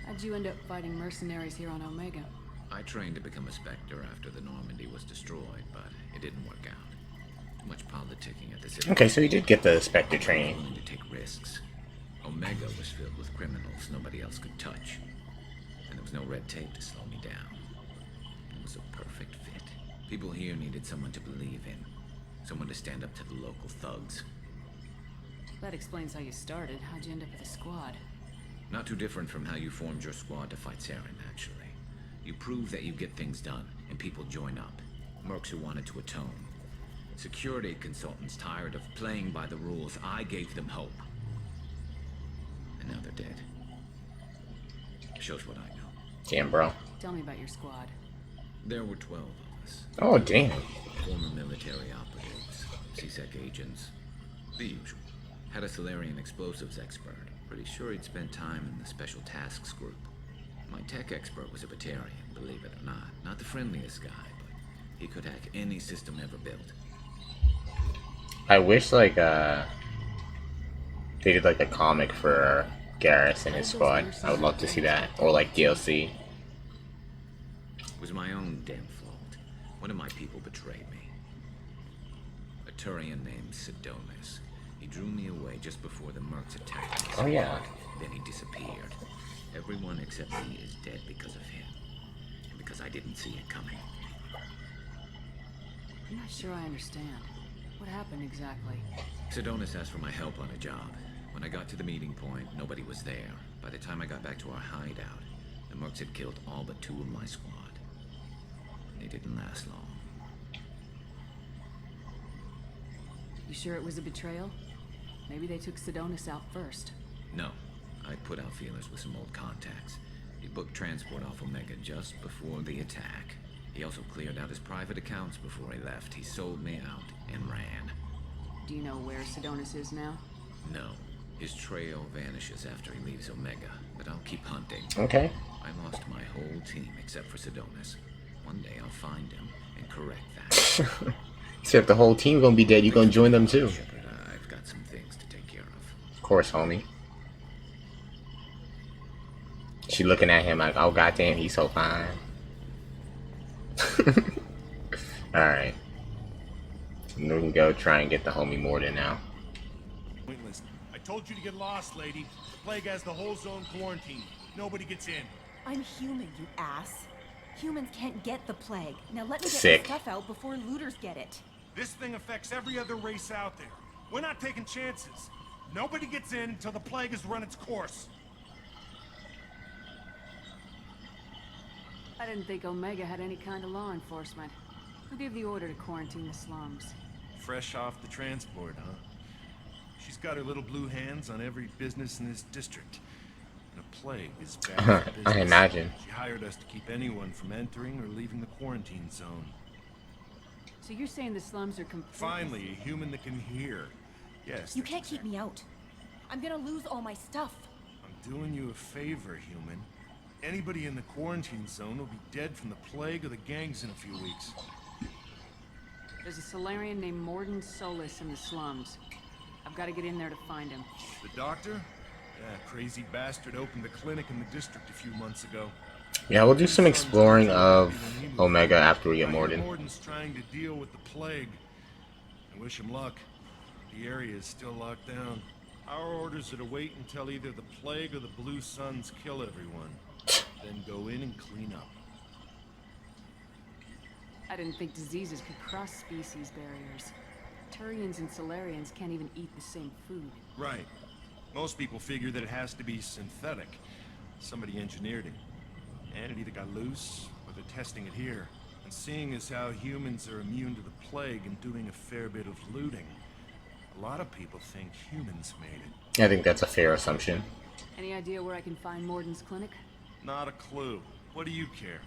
How'd you end up fighting mercenaries here on Omega? I trained to become a Spectre after the Normandy was destroyed, but it didn't work out. Too much politicking at the city. Okay, so he did get the Spectre I was training. willing to take risks. Omega was filled with criminals nobody else could touch. And there was no red tape to slow me down. It was a perfect fit. People here needed someone to believe in. Someone to stand up to the local thugs. That explains how you started. How'd you end up with a squad? Not too different from how you formed your squad to fight Saren, actually. You prove that you get things done, and people join up. Mercs who wanted to atone. Security consultants tired of playing by the rules. I gave them hope. And now they're dead. Shows what I know. Damn, bro. Tell me about your squad. There were 12 of us. Oh, damn. Former military operatives, CSEC agents, the usual. Had a Solarian explosives expert. Pretty sure he'd spent time in the Special Tasks group. My tech expert was a Batarian, believe it or not. Not the friendliest guy, but he could hack any system ever built. I wish, like, they did, like, a comic for Garrus and his squad. I would love to see that. Or, like, DLC. It was my own damn fault. One of my people betrayed me. A Turian named Sidonis. He drew me away just before the Mercs attacked me. Oh, yeah. Then he disappeared. Everyone except me is dead because of him. And because I didn't see it coming. I'm not sure I understand. What happened exactly? Sidonis asked for my help on a job. When I got to the meeting point, nobody was there. By the time I got back to our hideout, the Mercs had killed all but 2 of my squad. They didn't last long. You sure it was a betrayal? Maybe they took Sidonis out first. No. I put out feelers with some old contacts. He booked transport off Omega just before the attack. He also cleared out his private accounts before he left. He sold me out and ran. Do you know where Sidonis is now? No. His trail vanishes after he leaves Omega, but I'll keep hunting. Okay. I lost my whole team except for Sidonis. One day I'll find him and correct that. Except the whole team gonna be dead. You gonna join them too. Shepard, I've got some things to take care of. Of course, homie. She looking at him like, oh goddamn, he's so fine. Alright. We can go try and get the homie Morden now. Pointless. I told you to get lost, lady. The plague has the whole zone quarantined. Nobody gets in. I'm human, you ass. Humans can't get the plague. Now let me get Sick. my stuff out before looters get it. This thing affects every other race out there. We're not taking chances. Nobody gets in until the plague has run its course. I didn't think Omega had any kind of law enforcement. Who gave the order to quarantine the slums? Fresh off the transport, huh? She's got her little blue hands on every business in this district. And a plague is bad for business. I imagine. She hired us to keep anyone from entering or leaving the quarantine zone. So you're saying the slums are completely... Finally, a human that can hear. Yes. You that's can't keep me out. I'm gonna lose all my stuff. I'm doing you a favor, human. Anybody in the quarantine zone will be dead from the plague or the gangs in a few weeks. There's a Solarian named Morden Solis in the slums. I've got to get in there to find him. The doctor? Yeah, crazy bastard opened a clinic in the district a few months ago. Yeah, we'll do some exploring of Omega after we get Morden. Morden's trying to deal with the plague. I wish him luck. The area is still locked down. Our orders are to wait until either the plague or the Blue Suns kill everyone. Then go in and clean up. I didn't think diseases could cross species barriers. Turians and Solarians can't even eat the same food. Right. Most people figure that it has to be synthetic. Somebody engineered it. And it either got loose, or they're testing it here. And seeing as how humans are immune to the plague and doing a fair bit of looting, a lot of people think humans made it. I think that's a fair assumption. Any idea where I can find Morden's clinic? Not a clue. What do you care?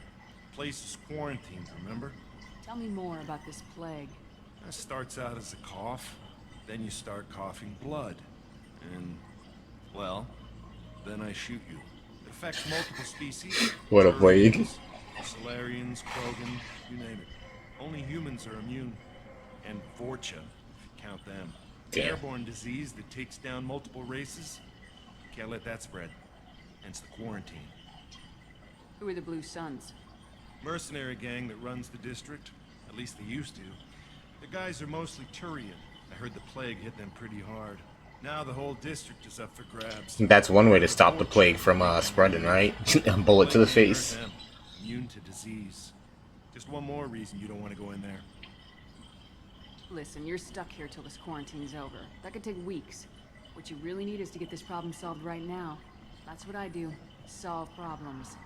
The place is quarantined, remember? Tell me more about this plague. That starts out as a cough, then you start coughing blood. And, well, then I shoot you. It affects multiple species. What a plague. Solarians, Krogan, you name it. Only humans are immune. And Vorcha, if you count them. Damn. Airborne disease that takes down multiple races. Can't let that spread. Hence the quarantine. Who are the Blue Suns? Mercenary gang that runs the district. At least they used to. The guys are mostly Turian. I heard the plague hit them pretty hard. Now the whole district is up for grabs. That's one way to stop the plague from spreading, right? A bullet to the face. Immune to disease. Just one more reason you don't want to go in there. Listen, you're stuck here till this quarantine's over. That could take weeks. What you really need is to get this problem solved right now. That's what I do. Solve problems.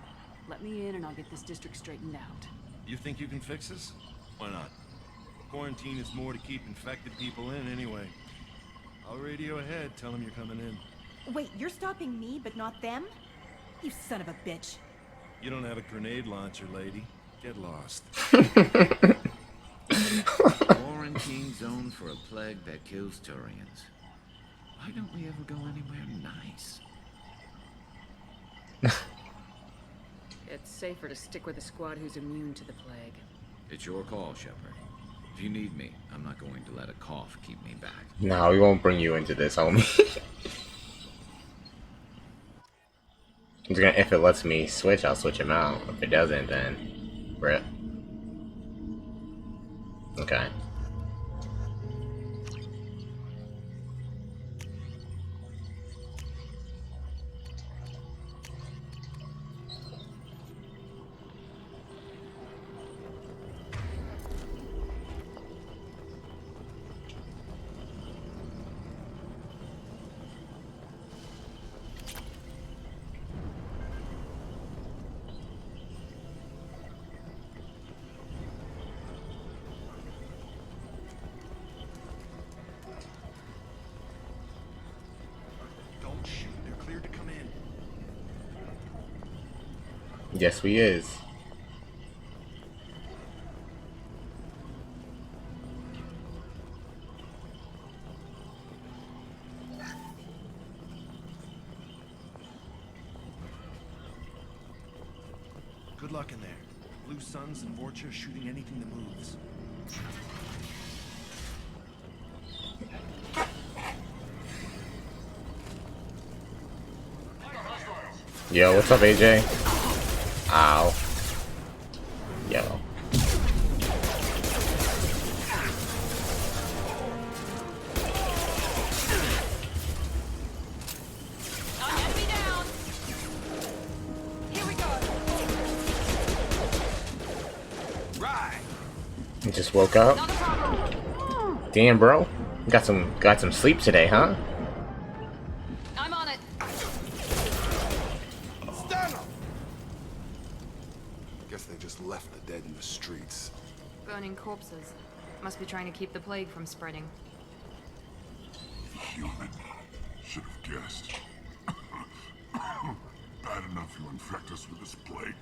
Let me in and I'll get this district straightened out. You think you can fix this? Why not? Quarantine is more to keep infected people in anyway. I'll radio ahead, tell them you're coming in. Wait, you're stopping me, but not them? You son of a bitch. You don't have a grenade launcher, lady. Get lost. Quarantine zone for a plague that kills Turians. Why don't we ever go anywhere nice? It's safer to stick with a squad who's immune to the plague. It's your call, Shepard. If you need me, I'm not going to let a cough keep me back. No, we won't bring you into this, homie. If it lets me switch, I'll switch him out. If it doesn't, then rip. Okay. Don't shoot, they're cleared to come in. Yes, we is. Good luck in there. Blue Suns and Vorcha shooting anything that moves. Yo, what's up, AJ? Ow. Yo. Enemy down. Here we go. Right. You just woke up? Not a problem. Damn, bro. Got some sleep today, huh? I'm on it. Stand up. Guess they just left the dead in the streets. Burning corpses. Must be trying to keep the plague from spreading. Human. Should have guessed. Bad enough you infect us with this plague.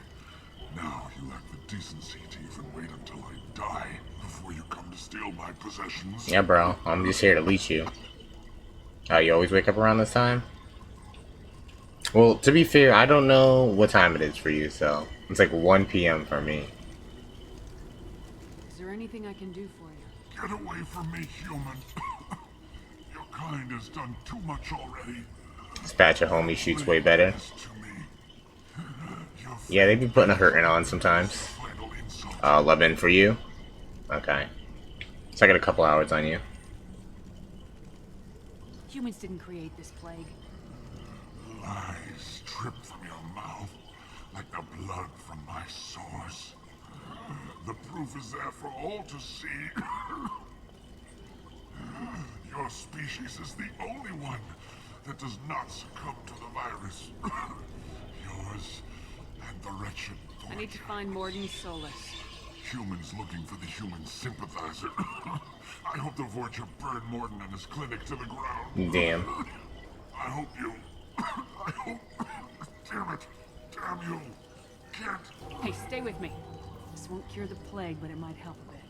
Now you lack the decency to even wait until I die before you come to steal my possessions. Yeah, bro. I'm just here to leech you. Oh, you always wake up around this time? Well, to be fair, I don't know what time it is for you, so it's like 1 p.m. for me. Is there anything I can do for you? Get away from me, human. Your kind has done too much already. Dispatch a homie shoots way better. This to me. Your Yeah, they be putting a hurting on sometimes. final insult. 11 for you? Okay. So I got a couple hours on you. Humans didn't create this plague. Lies drip from your mouth like the blood from my sores. The proof is there for all to see. Your species is the only one that does not succumb to the virus. Yours and the wretched I need to Vorcha. find Morden Solus. Humans looking for the human sympathizer. I hope the Vorcha burned Morden and his clinic to the ground. Damn. I hope you... I hope... Damn it. Damn you. Can't... Hey, stay with me. This won't cure the plague, but it might help a bit.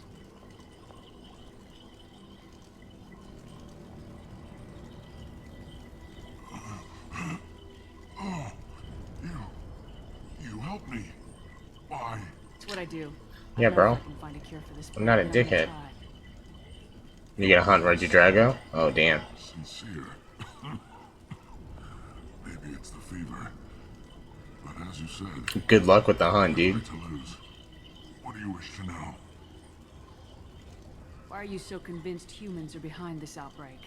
Oh, you helped me. Why? It's what I do. Yeah, I know bro. if I can find a cure for this I'm not a plague, then I'm dickhead. gonna try. You get a hunt Reggie Drago? Oh, damn. Sincere. Maybe it's the fever. But But as you said, Good luck with the hunt, dude. right to lose. What do you wish to know? Why are you so convinced humans are behind this outbreak?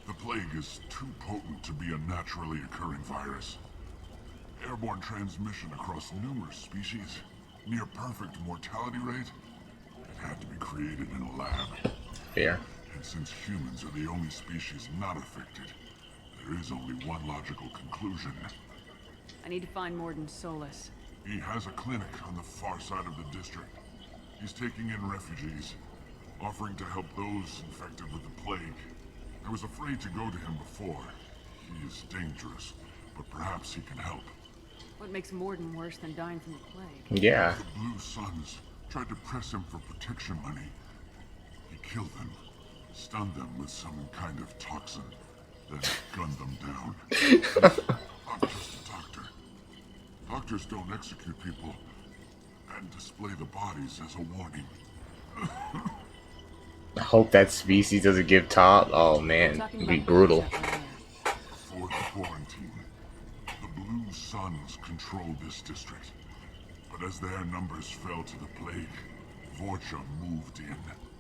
The plague is too potent to be a naturally occurring virus. Airborne transmission across numerous species, near perfect mortality rate. It had to be created in a lab. Fair. And since humans are the only species not affected, there is only one logical conclusion. I need to find Morden Solus. He has a clinic on the far side of the district. He's taking in refugees, offering to help those infected with the plague. I was afraid to go to him before. He is dangerous, but perhaps he can help. What makes Morden worse than dying from the plague? Yeah. The Blue Suns tried to press him for protection money. He killed them, stunned them with some kind of toxin, then gunned them down. I'm just a doctor. Doctors don't execute people and display the bodies as a warning. I hope that species doesn't give top. Oh man, Talking it'd be about brutal. Chef earlier. Before the quarantine, the Blue Suns controlled this district. But as their numbers fell to the plague, Vorcha moved in.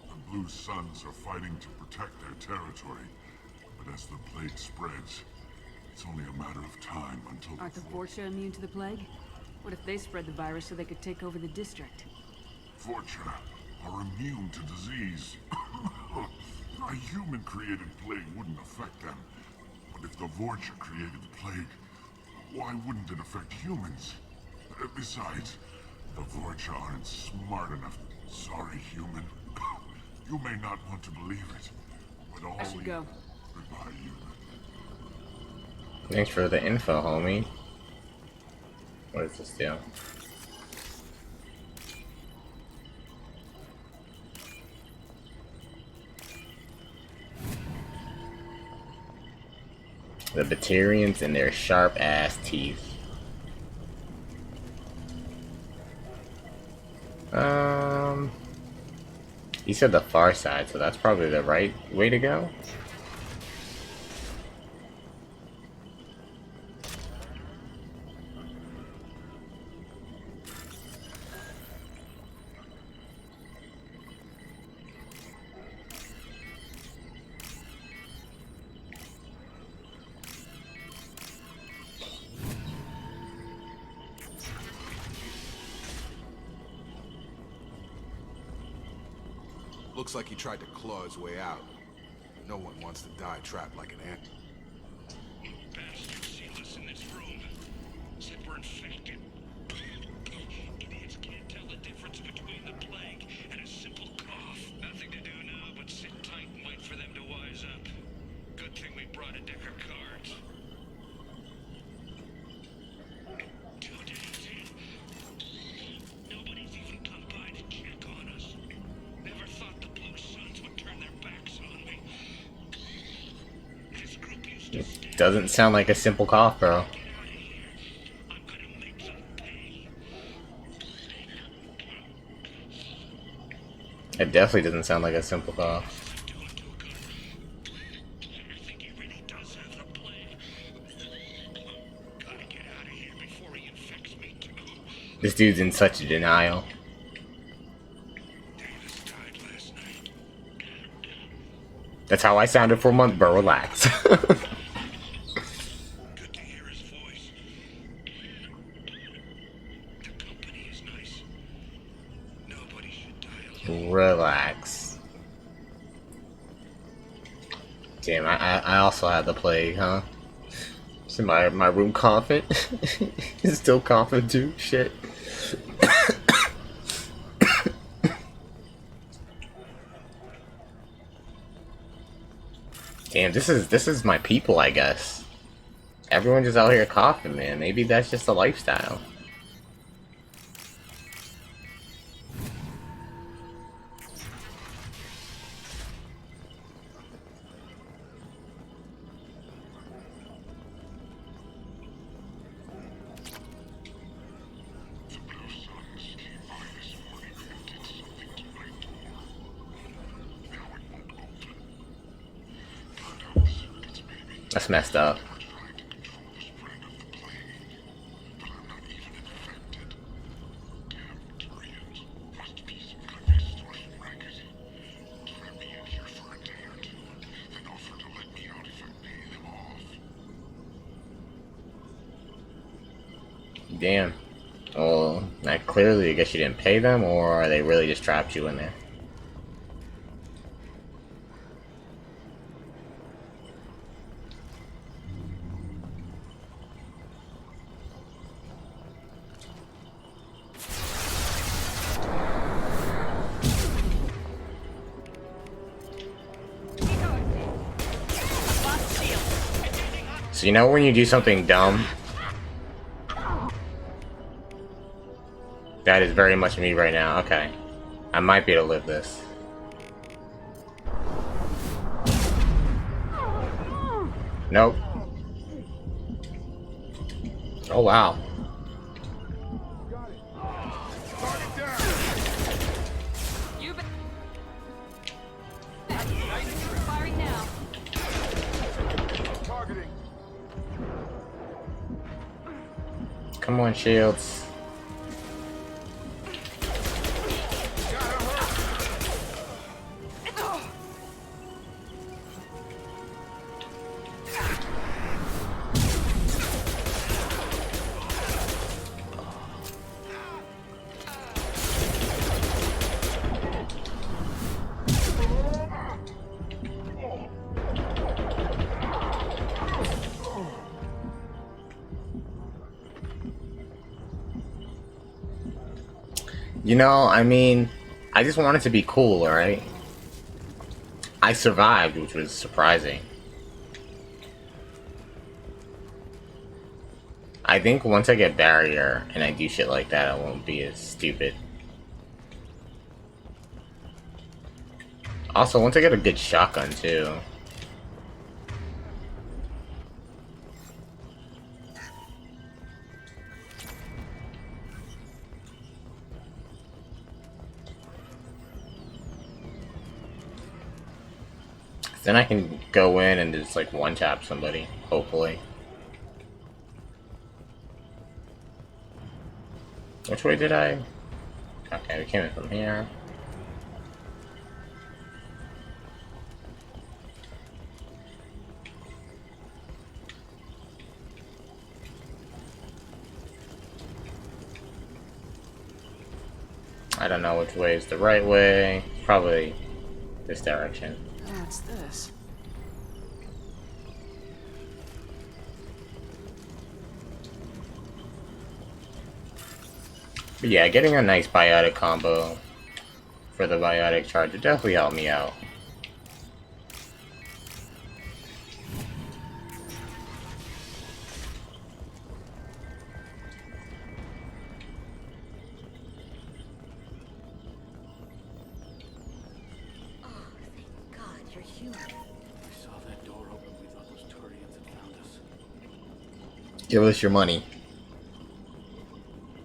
The Blue Suns are fighting to protect their territory. But as the plague spreads, it's only a matter of time until Aren't the Vorcha immune to the plague? What if they spread the virus so they could take over the district? Vorcha are immune to disease. A human-created plague wouldn't affect them. But if the Vorcha created the plague, why wouldn't it affect humans? Besides, the Vorcha aren't smart enough. Sorry, human. You may not want to believe it, but all I should go. Goodbye, human. Thanks for the info, homie. What does this do? The Batarians and their sharp-ass teeth. You said the far side, so that's probably the right way to go. Looks like he tried to claw his way out. No one wants to die trapped like an ant. Bastards see us in this room. Said we're infected. Idiots can't tell the difference between the plague and a simple cough. Nothing to do now but sit tight and wait for them to wise up. Good thing we brought a deck of cards. 2 days in. Nobody's even come by to check on us. Never thought the Blue Suns would turn their backs on me. This group used to stay. Doesn't sound like a simple cough, bro. I'm gonna make them pay. It definitely doesn't sound like a simple cough. Doing too good. I think he really does have the plague. Gotta get out of here before he infects me too. This dude's in such a denial. Davis died last night. That's how I sounded for a month, bro. Relax. Good to hear his voice. The company is nice. Nobody should die alone. Relax. Damn, I also had the plague, huh? It's in my room coughing. It's still coughing too. Shit. Damn, this is my people, I guess. Everyone just out here coughing, man. Maybe that's just a lifestyle. The Blue Suns came by this morning and did something to my door. Now it won't open. Found out the circuits, maybe. That's messed up. Trying to control the spread of the plague. But I'm not even an Damn. Well, that clearly, I guess you didn't pay them, or they really just trapped you in there. So you know when you do something dumb? That is very much me right now. Okay. I might be able to live this. Nope. Oh wow. Firing now. Come on, Shields. You know, I mean, I just wanted to be cool, alright? I survived, which was surprising. I think once I get barrier and I do shit like that, I won't be as stupid. Also, once I get a good shotgun, too. Then I can go in and just like one-tap somebody, hopefully. Which way did I? Okay, we came in from here. I don't know which way is the right way. Probably this direction. What's this? But yeah, getting a nice biotic combo for the biotic charge would definitely help me out. Give us your money.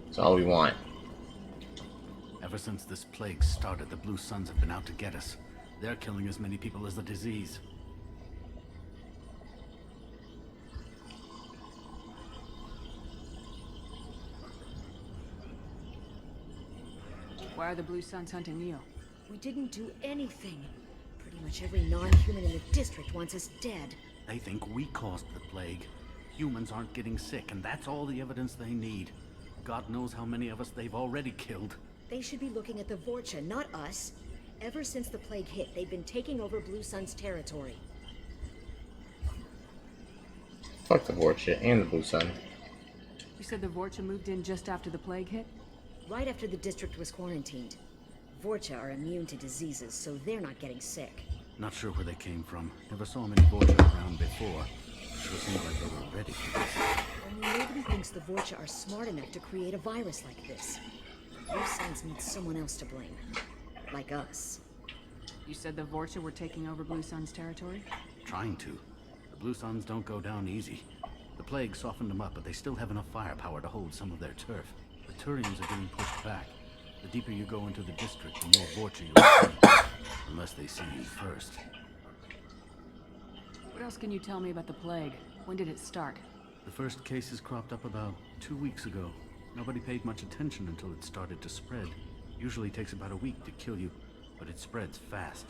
That's all we want. Ever since this plague started, the Blue Suns have been out to get us. They're killing as many people as the disease. Why are the Blue Suns hunting Neo? We didn't do anything. Pretty much every non-human in the district wants us dead. They think we caused the plague. Humans aren't getting sick, and that's all the evidence they need. God knows how many of us they've already killed. They should be looking at the Vorcha, not us. Ever since the plague hit, they've been taking over Blue Sun's territory. Fuck the Vorcha and the Blue Sun. You said the Vorcha moved in just after the plague hit? Right after the district was quarantined. Vorcha are immune to diseases, so they're not getting sick. Not sure where they came from. Never saw many Vorcha around before. Sure seemed like they were ready for this. Only nobody thinks the Vorcha are smart enough to create a virus like this. Blue Suns need someone else to blame. Like us. You said the Vorcha were taking over Blue Sun's territory? Trying to. The Blue Suns don't go down easy. The plague softened them up, but they still have enough firepower to hold some of their turf. The Turians are getting pushed back. The deeper you go into the district, the more Vorcha you'll see. Unless they see you first. What else can you tell me about the plague? When did it start? The first cases cropped up about 2 weeks ago. Nobody paid much attention until it started to spread. Usually takes about a week to kill you, but it spreads fast.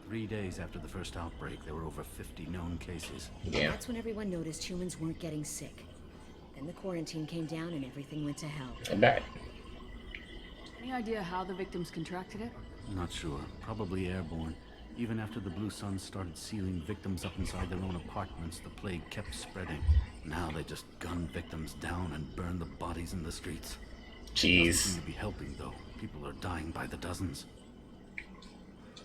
3 days after the first outbreak, there were over 50 known cases. Yeah. That's when everyone noticed humans weren't getting sick. Then Then the quarantine came down and everything went to hell. I bet. Any idea how the victims contracted it? Not sure. Probably airborne. Even after the Blue Suns started sealing victims up inside their own apartments, the plague kept spreading. Now they just gun victims down and burn the bodies in the streets. Doesn't Jeez. seem to be helping, though. People are dying by the dozens.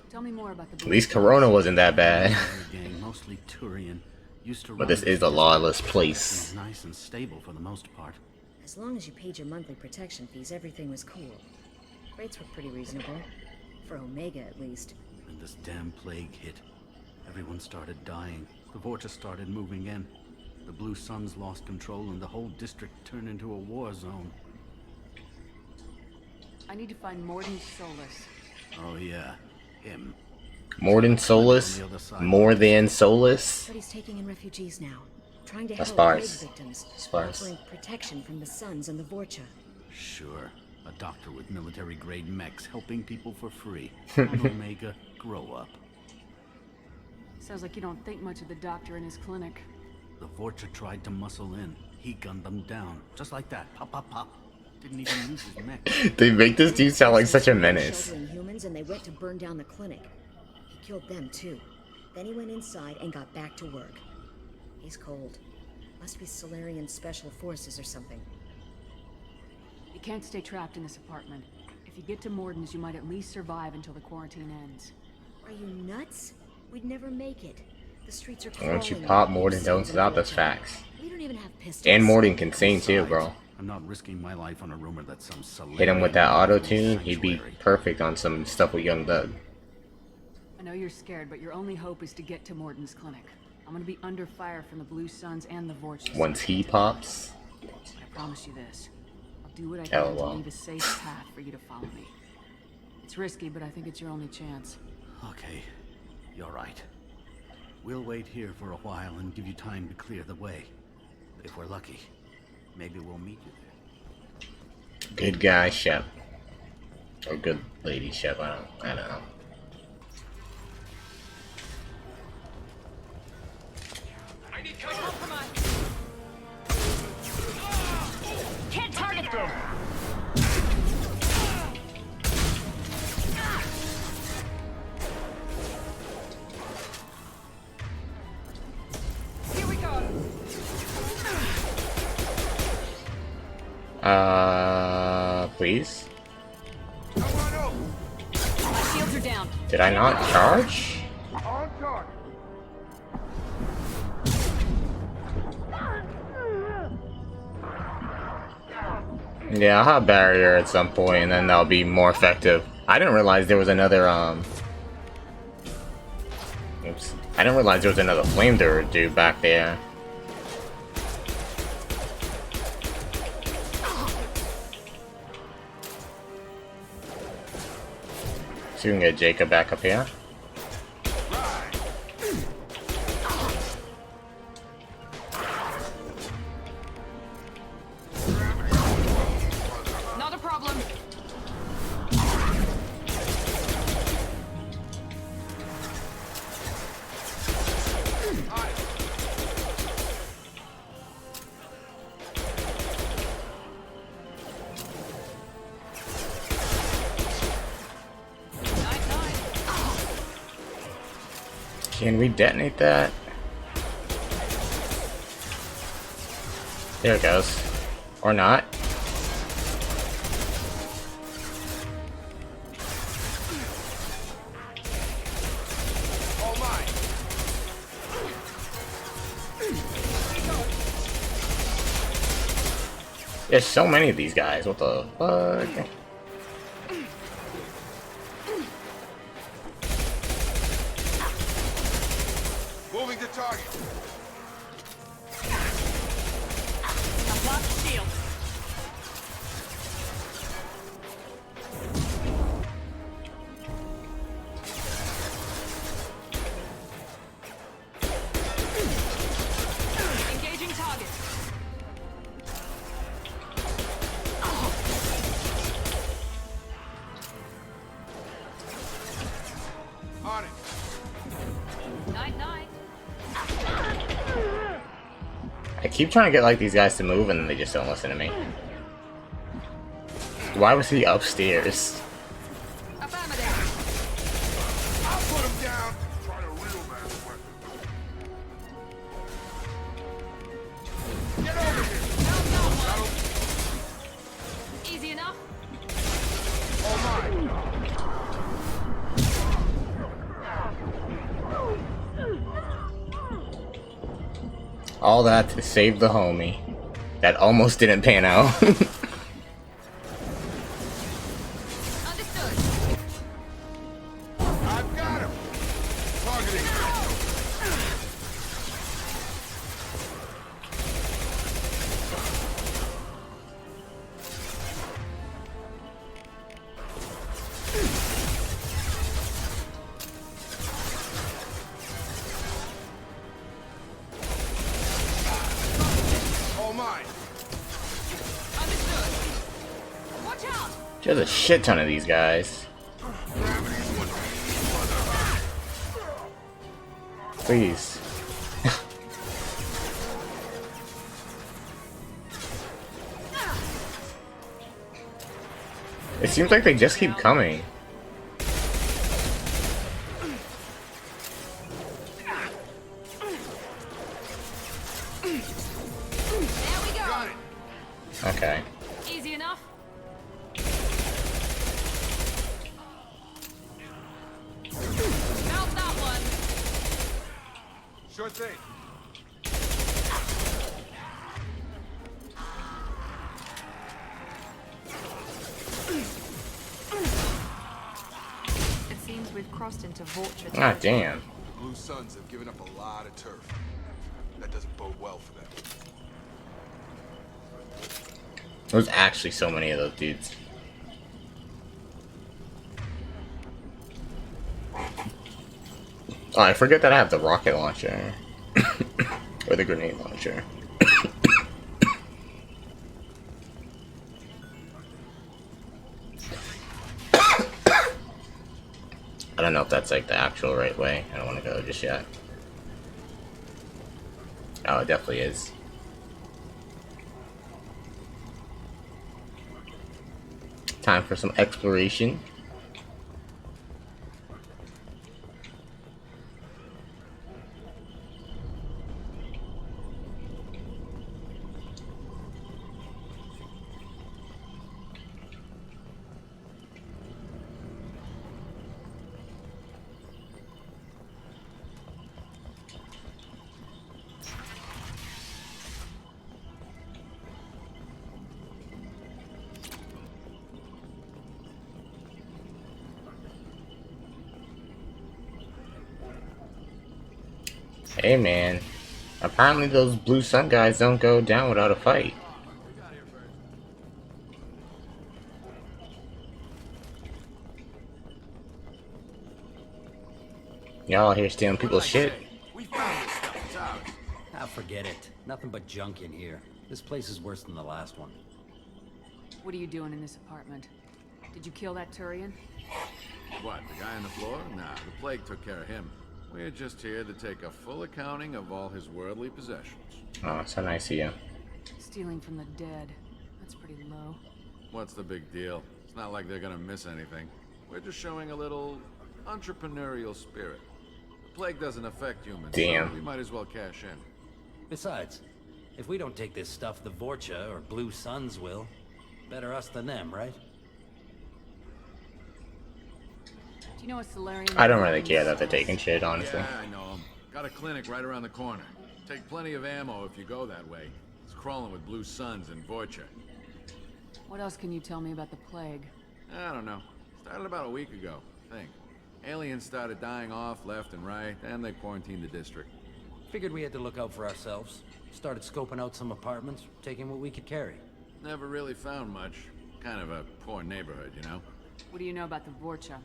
Tell me more about the At least Corona wasn't that bad. Gang, mostly Turian, used to But this is a lawless place. nice and stable for the most part. As long as you paid your monthly protection fees, everything was cool. Rates were pretty reasonable. For Omega, at least. When this damn plague hit, everyone started dying. The Vorcha started moving in. The Blue Suns lost control and the whole district turned into a war zone. I need to find Morden Solus. Oh yeah, him. More than Solus? More than Solus? But he's taking in refugees now. Trying to That's help plague sparse. victims. Sparse. Offering protection from the Suns and the Vorcha. Sure, a doctor with military-grade mechs helping people for free. On Omega, grow up. Sounds like you don't think much of the doctor in his clinic. The Vorcha tried to muscle in. He gunned them down. Just like that. Pop, pop, pop. Didn't even use his mech. They make this dude sound like such a menace. Sheltering humans, and they went to burn down the clinic. He killed them too. Then he went inside and got back to work. He's cold. Must be Solarian Special Forces or something. You can't stay trapped in this apartment. If you get to Morden's, you might at least survive until the quarantine ends. Are you nuts? We'd never make it. The streets are Once you crawling pop with Morden, don't Suns stop. and That's Vorcha. facts. We don't even have pistols. And Morden can sing too, Besides, bro. I'm not risking my life on a rumor that some Solarian Hit him with that auto tune, sanctuary. he'd be perfect on some stuff with Young Doug. I know you're scared, but your only hope is to get to Morden's clinic. I'm gonna be under fire from the Blue Suns and the Vorcha. Once he pops, I promise you this. I'll do what I can to LOL. leave a safe path for you to follow me. It's risky, but I think it's your only chance. Okay, you're right. We'll wait here for a while and give you time to clear the way. If we're lucky, maybe we'll meet you there. good guy Shep. Or good lady Shep, I don't know. I need cover. Can't target them! Here we go. Please? My shields are down. Did I not charge? On target. Yeah, I'll have barrier at some point, and then that'll be more effective. I didn't realize there was another, Oops. I didn't realize there was another flamethrower dude back there. So we can get Jacob back up here. Not a problem. Can we detonate that? There it goes. Or not. All mine. There's so many of these guys. What the fuck? Moving to target. I've blocked the shield. Engaging target. I keep trying to get like these guys to move and they just don't listen to me. Why was he upstairs? I'll put him down. Try a real man's weapon. Get over here. Easy enough? Oh my. All that to save the homie. That almost didn't pan out. I've got him. Targeting. All mine. Understood. Watch out! There's a shit ton of these guys. Please. It seems like they just keep coming. There we go. Got it. Okay. Easy enough? Mount that one. Sure thing. It seems we've crossed into Vulture Ah, territory. damn. Blue Suns have given up a lot of turf. That doesn't bode well for them. There's actually so many of those dudes. Oh, I forget that I have the rocket launcher. Or the grenade launcher. I don't know if that's like the actual right way. I don't want to go just yet. Oh, it definitely is. Time for some exploration. Hey man, apparently those Blue Sun guys don't go down without a fight. Y'all here stealing people's shit? We found this stuff. It's ours. Ah, forget it. Nothing but junk in here. This place is worse than the last one. What are you doing in this apartment? Did you kill that Turian? What, the guy on the floor? Nah, the plague took care of him. We're just here to take a full accounting of all his worldly possessions. Oh, so nice of you. Stealing from the dead. That's pretty low. What's the big deal? It's not like they're gonna miss anything. We're just showing a little entrepreneurial spirit. The plague doesn't affect humans, Damn. so we might as well cash in. Besides, if we don't take this stuff, the Vorcha or Blue Suns will. Better us than them, right? Do you know a Solarian? I don't really care that they're taking shit, honestly. Yeah, I know him. Got a clinic right around the corner. Take plenty of ammo if you go that way. It's crawling with Blue Suns and Vorcha. What else can you tell me about the plague? I don't know. Started about a week ago, I think. Aliens started dying off left and right, and they quarantined the district. Figured we had to look out for ourselves. Started scoping out some apartments, taking what we could carry. Never really found much. Kind of a poor neighborhood, you know? What do you know about the Vorcha?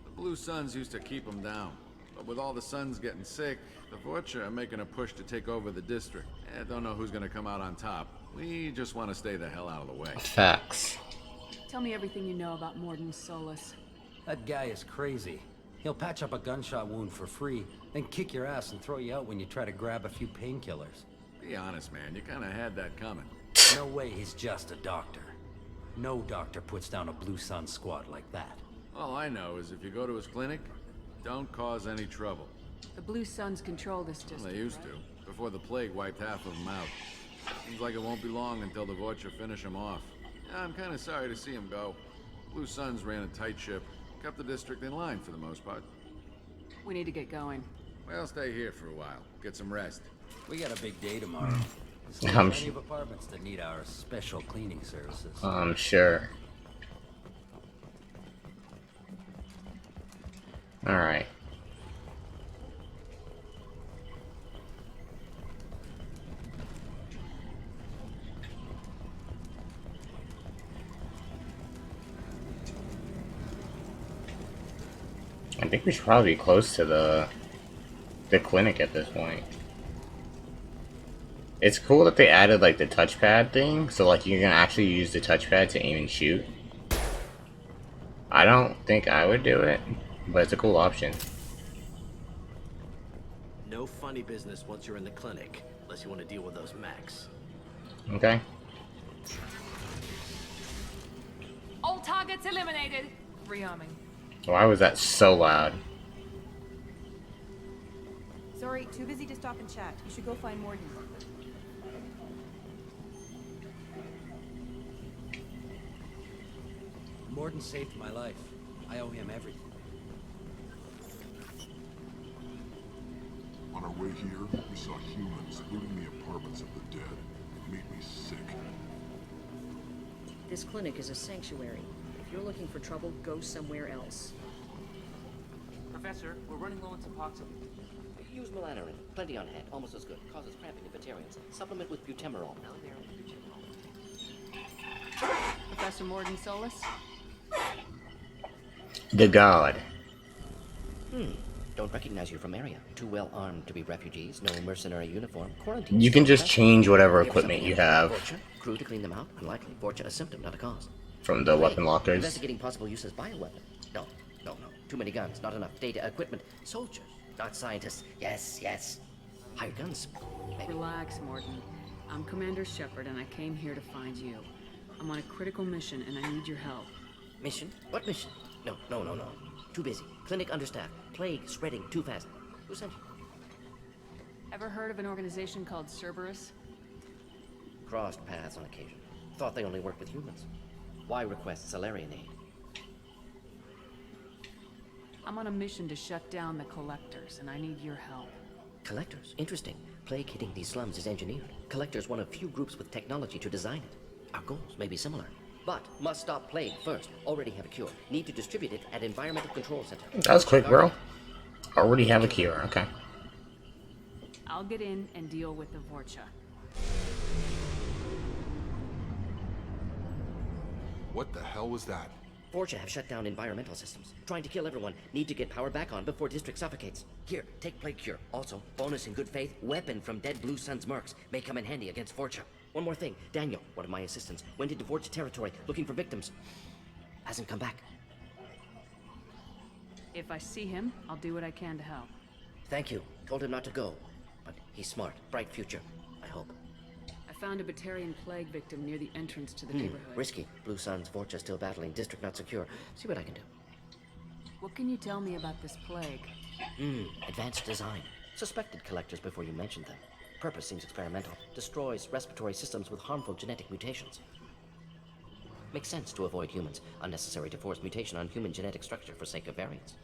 The Blue Suns used to keep them down. But with all the Suns getting sick, the Vorcha are making a push to take over the district. I don't know who's gonna come out on top. We just want to stay the hell out of the way. Facts. Tell me everything you know about Morden Solus. That guy is crazy. He'll patch up a gunshot wound for free, then kick your ass and throw you out when you try to grab a few painkillers. Be honest, man. You kind of had that coming. No way he's just a doctor. No doctor puts down a Blue Sun squad like that. All I know is if you go to his clinic, don't cause any trouble. The Blue Suns control this district, Well, they used right? to, before the plague wiped half of them out. Seems like it won't be long until the Vorcha finish him off. Yeah, I'm kind of sorry to see him go. Blue Suns ran a tight ship, kept the district in line for the most part. We need to get going. Well, stay here for a while, get some rest. We got a big day tomorrow. There's plenty of apartments that need our special cleaning services. I'm sure. Alright. I think we should probably be close to the clinic at this point. It's cool that they added like the touchpad thing, so like you can actually use the touchpad to aim and shoot. I don't think I would do it, but it's a cool option. No funny business once you're in the clinic, unless you want to deal with those mechs. Okay. All targets eliminated. Rearming. Why was that so loud? Sorry, too busy to stop and chat. You should go find Morden. Morden saved my life. I owe him everything. On our way here, we saw humans looting the apartments of the dead. It made me sick. This clinic is a sanctuary. If you're looking for trouble, go somewhere else. Professor, we're running low on Suboxone. Use melanorin. Plenty on hand. Almost as good. Causes cramping in vegetarians. Supplement with butemerol. Professor Morden Solus? The god. Don't recognize you from area. Too well armed to be refugees. No mercenary uniform. Quarantine. You can just change whatever equipment you have Vorcha, crew to clean them out. Unlikely. Vorcha a symptom, not a cause. from the weapon lockers. Investigating possible use as bioweapon. No. Too many guns. Not enough data. Equipment. Soldiers. Not scientists. Yes. Hired guns. Maybe. Relax, Morden. I'm Commander Shepard, and I came here to find you. I'm on a critical mission, and I need your help. Mission? What mission? No. Too busy. Clinic understaffed. Plague spreading too fast. Who sent you? Ever heard of an organization called Cerberus? Crossed paths on occasion. Thought they only worked with humans. Why request Salarian aid? I'm on a mission to shut down the Collectors, and I need your help. Collectors? Interesting. Plague hitting these slums is engineered. Collectors one of few groups with technology to design it. Our goals may be similar. But must stop plague first. Already have a cure. Need to distribute it at Environmental Control Center. That was quick, bro. Already have a cure. Okay. I'll get in and deal with the Vorcha. What the hell was that? Vorcha have shut down environmental systems. Trying to kill everyone. Need to get power back on before district suffocates. Here, take plague cure. Also, bonus in good faith, weapon from dead Blue Sun's mercs. May come in handy against Vorcha. One more thing. Daniel, one of my assistants, went into Vorcha territory looking for victims. Hasn't come back. If I see him, I'll do what I can to help. Thank you. Told him not to go. But he's smart. Bright future. I hope. I found a Batarian plague victim near the entrance to the neighborhood. Risky. Blue Sun's Vorcha still battling. District not secure. See what I can do. What can you tell me about this plague? Advanced design. Suspected collectors before you mentioned them. Purpose seems experimental. Destroys respiratory systems with harmful genetic mutations. Makes sense to avoid humans. Unnecessary to force mutation on human genetic structure for sake of variance.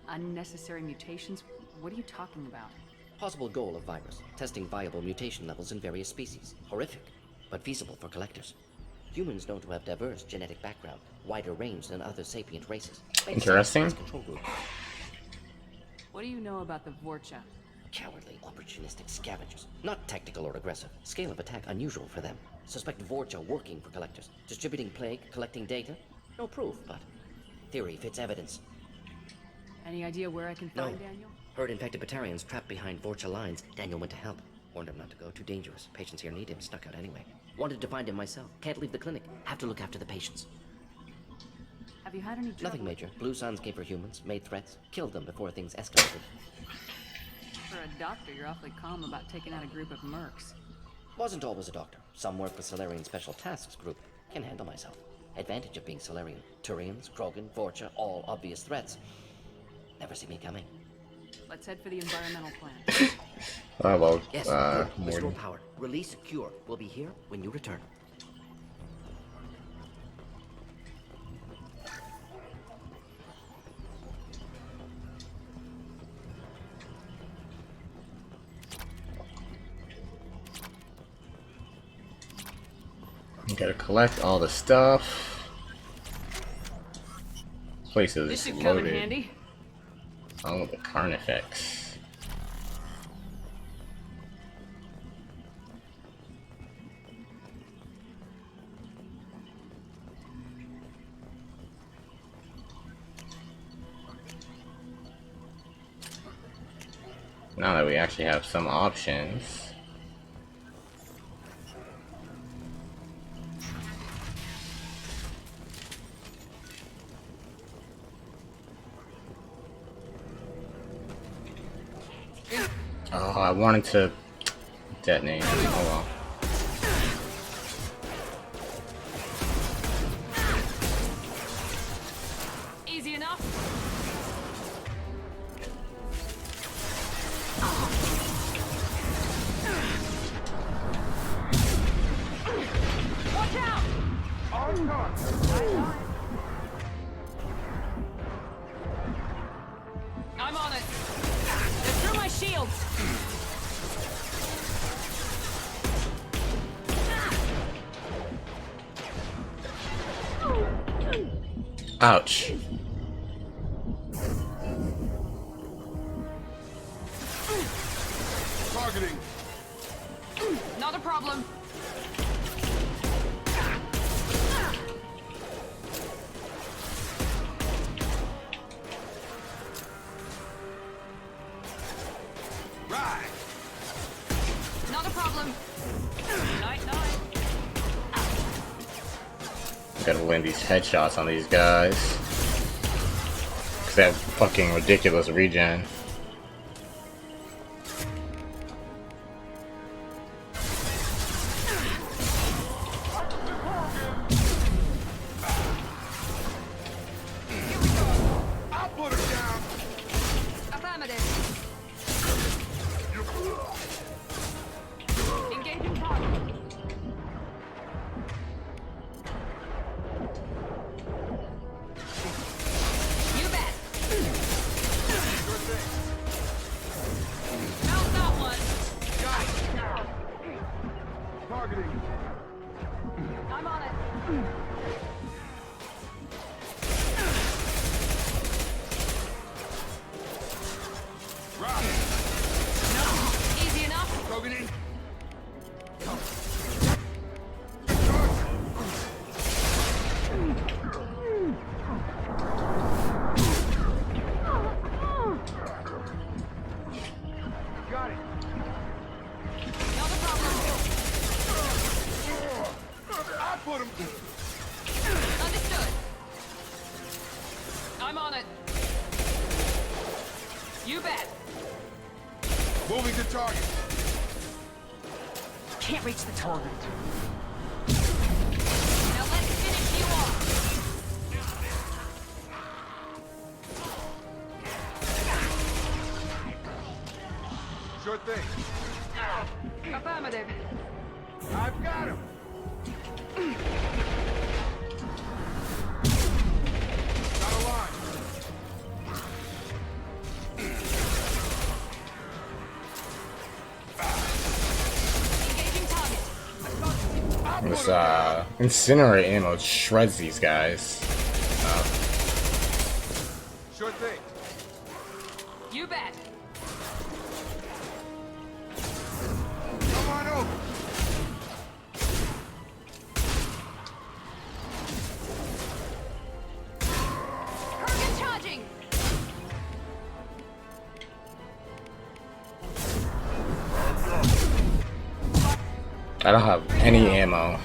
Unnecessary mutations? What are you talking about? Possible goal of virus. Testing viable mutation levels in various species. Horrific, but feasible for collectors. Humans known to have diverse genetic background, wider range than other sapient races. Interesting. Control group. What do you know about the Vorcha? Cowardly, opportunistic scavengers. Not tactical or aggressive. Scale of attack unusual for them. Suspect Vorcha working for collectors. Distributing plague, collecting data. No proof, but theory fits evidence. Any idea where I can find Daniel? Heard infected Batarians trapped behind Vorcha lines. Daniel went to help. Warned him not to go. Too dangerous. Patients here need him. Snuck out anyway. Wanted to find him myself. Can't leave the clinic. Have to look after the patients. Have you had any trouble? Nothing major. Blue Suns came for humans, made threats, killed them before things escalated. For a doctor, you're awfully calm about taking out a group of mercs. Wasn't always a doctor. Some work with Solarian Special Tasks Group. Can handle myself. Advantage of being Solarian. Turians, Krogan, Vorcha, all obvious threats. Never see me coming. Let's head for the environmental plant. Oh, well, Yes, restore Morty. power. Release Cure. We'll be here when you return. You gotta collect all the stuff. This place This is should come in loaded. handy. Oh, the Carnifex. Now that we actually have some options. Oh, I wanted to detonate. Oh well. Easy enough. Watch out! I'm on it. They're through my shields. Ouch. Targeting. Not a problem. Right. Not a problem. Night, night. Gotta land these headshots on these guys. Cause they have fucking ridiculous regen. I'll put him down. Affirmative. Engaging target. You bet. Mount that one. Targeting. I'm on it. Right. Easy enough. Targeting. Got it. Not a problem. I put him. Understood. I'm on it. You bet. Moving to target. Can't reach the target. Now let's finish you off. Sure thing. Affirmative. I've got him. Got a line. Engaging target. This incinerate ammo shreds these guys. Sure thing. You bet. Come on over. Kurgan charging. I don't have any ammo.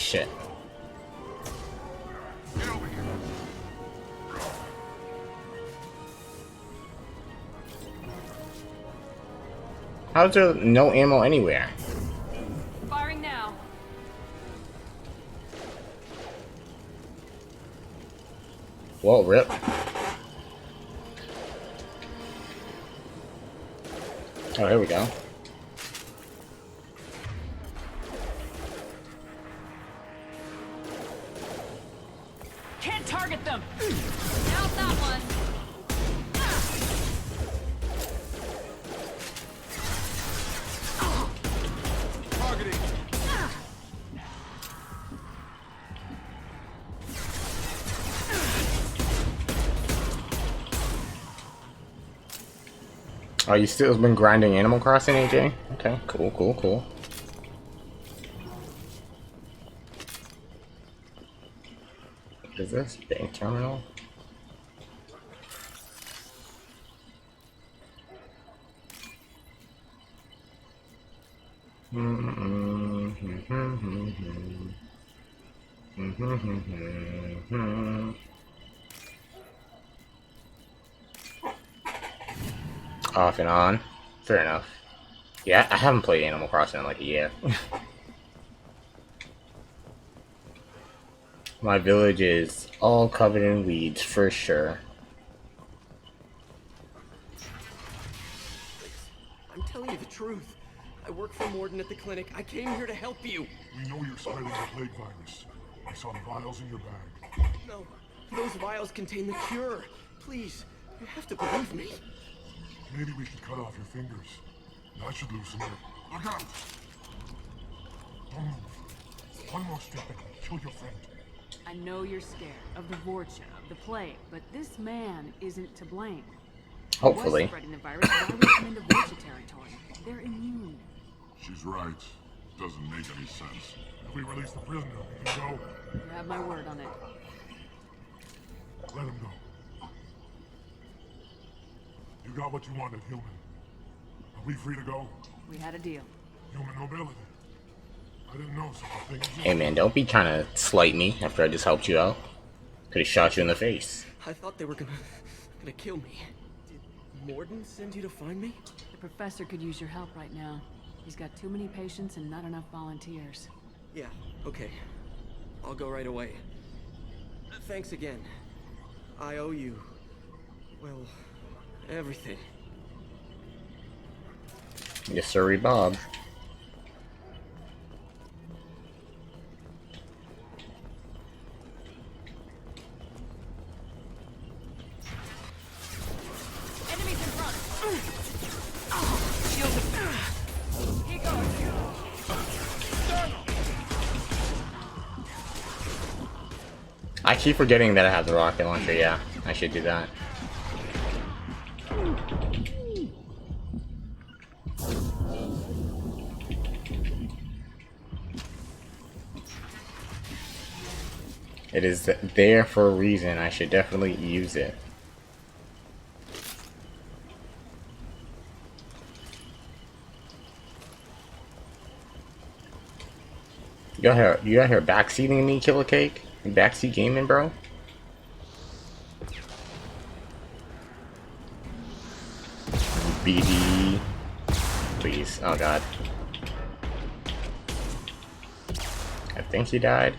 shit. Get over here. How's there no ammo anywhere? Firing now. Well, rip. Oh, here we go. Can't target them. Now that one. Targeting. Oh, you still been grinding Animal Crossing, AJ? Okay, cool, cool, cool. What is this? Bank terminal? Off and on. Fair enough. Yeah, I haven't played Animal Crossing in like a year. My village is all covered in weeds for sure. I'm telling you the truth. I work for Morden at the clinic. I came here to help you. We know you're spreading the plague virus. I saw the vials in your bag. No, those vials contain the cure. Please, you have to believe me. Maybe we should cut off your fingers. That should loosen it. Look out! Don't move. One more step and I'll kill your friend. I know you're scared of the Vorcha, of the plague, but this man isn't to blame. Hopefully. He was spreading the virus. Why would he come into Vorcha territory? They're immune. She's right. Doesn't make any sense. If we release the prisoner, we can go. You have my word on it. Let him go. You got what you wanted, human. Are we free to go? We had a deal. Human nobility. I didn't know such a thing existed. Hey man, don't be trying to slight me after I just helped you out. Could have shot you in the face. I thought they were gonna kill me. Did Morden send you to find me? The professor could use your help right now. He's got too many patients and not enough volunteers. Yeah, okay. I'll go right away. Thanks again. I owe you, well, everything. Yes, sirree, Bob. Enemies in front. Shield him. Here goes. I keep forgetting that I have the rocket launcher. Yeah, I should do that. It is there for a reason. I should definitely use it. You out here backseating me, Killer Cake? You backseat gaming, bro? BD. Please. Oh god. I think he died.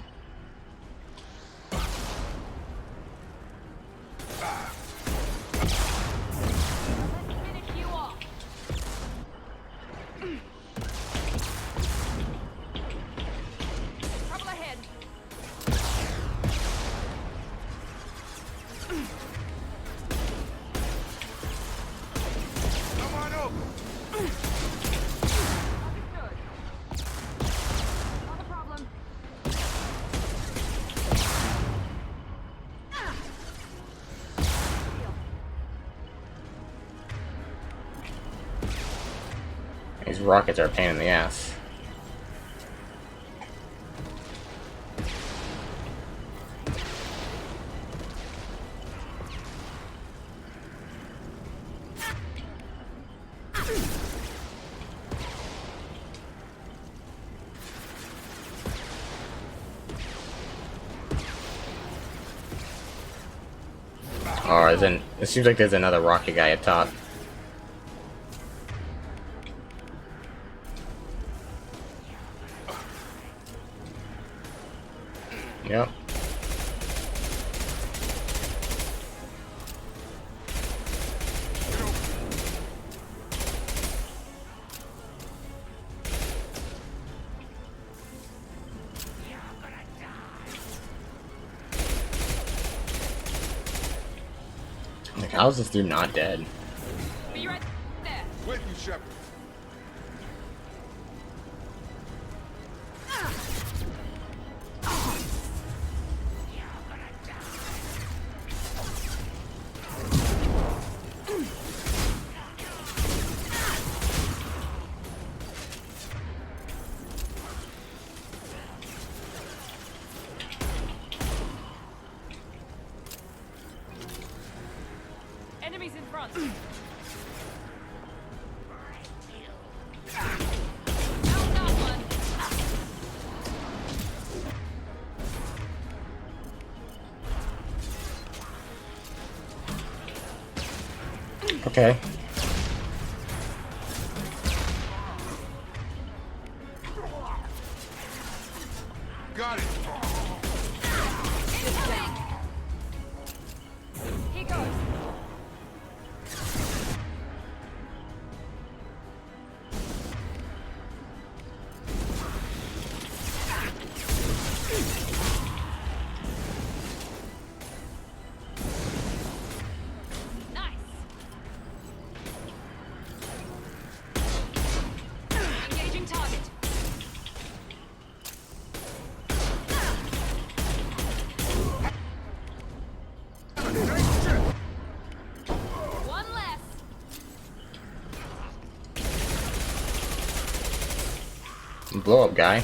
These rockets are a pain in the ass. Or isn't it seems like there's another rocket guy up top. Yep. Like, how is this dude not dead? Be right there. With you, Shepard. Enemies in front. Okay. Got it. Here goes. Nice. Engaging target. One less. Blow up guy.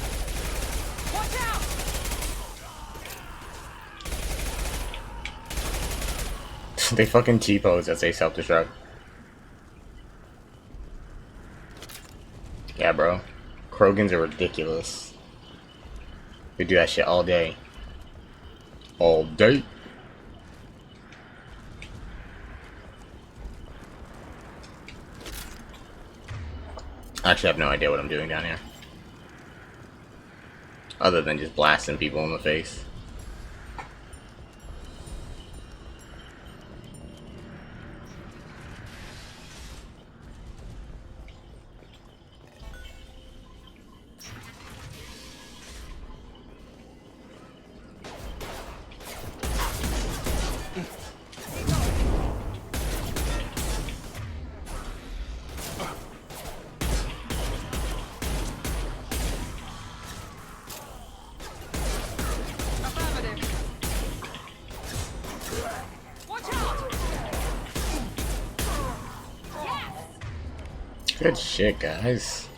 Watch out. They fucking T-pose as they self-destruct. Yeah, bro. Krogans are ridiculous. They do that shit all day. All day. I actually have no idea what I'm doing down here. Other than just blasting people in the face. Good shit, guys.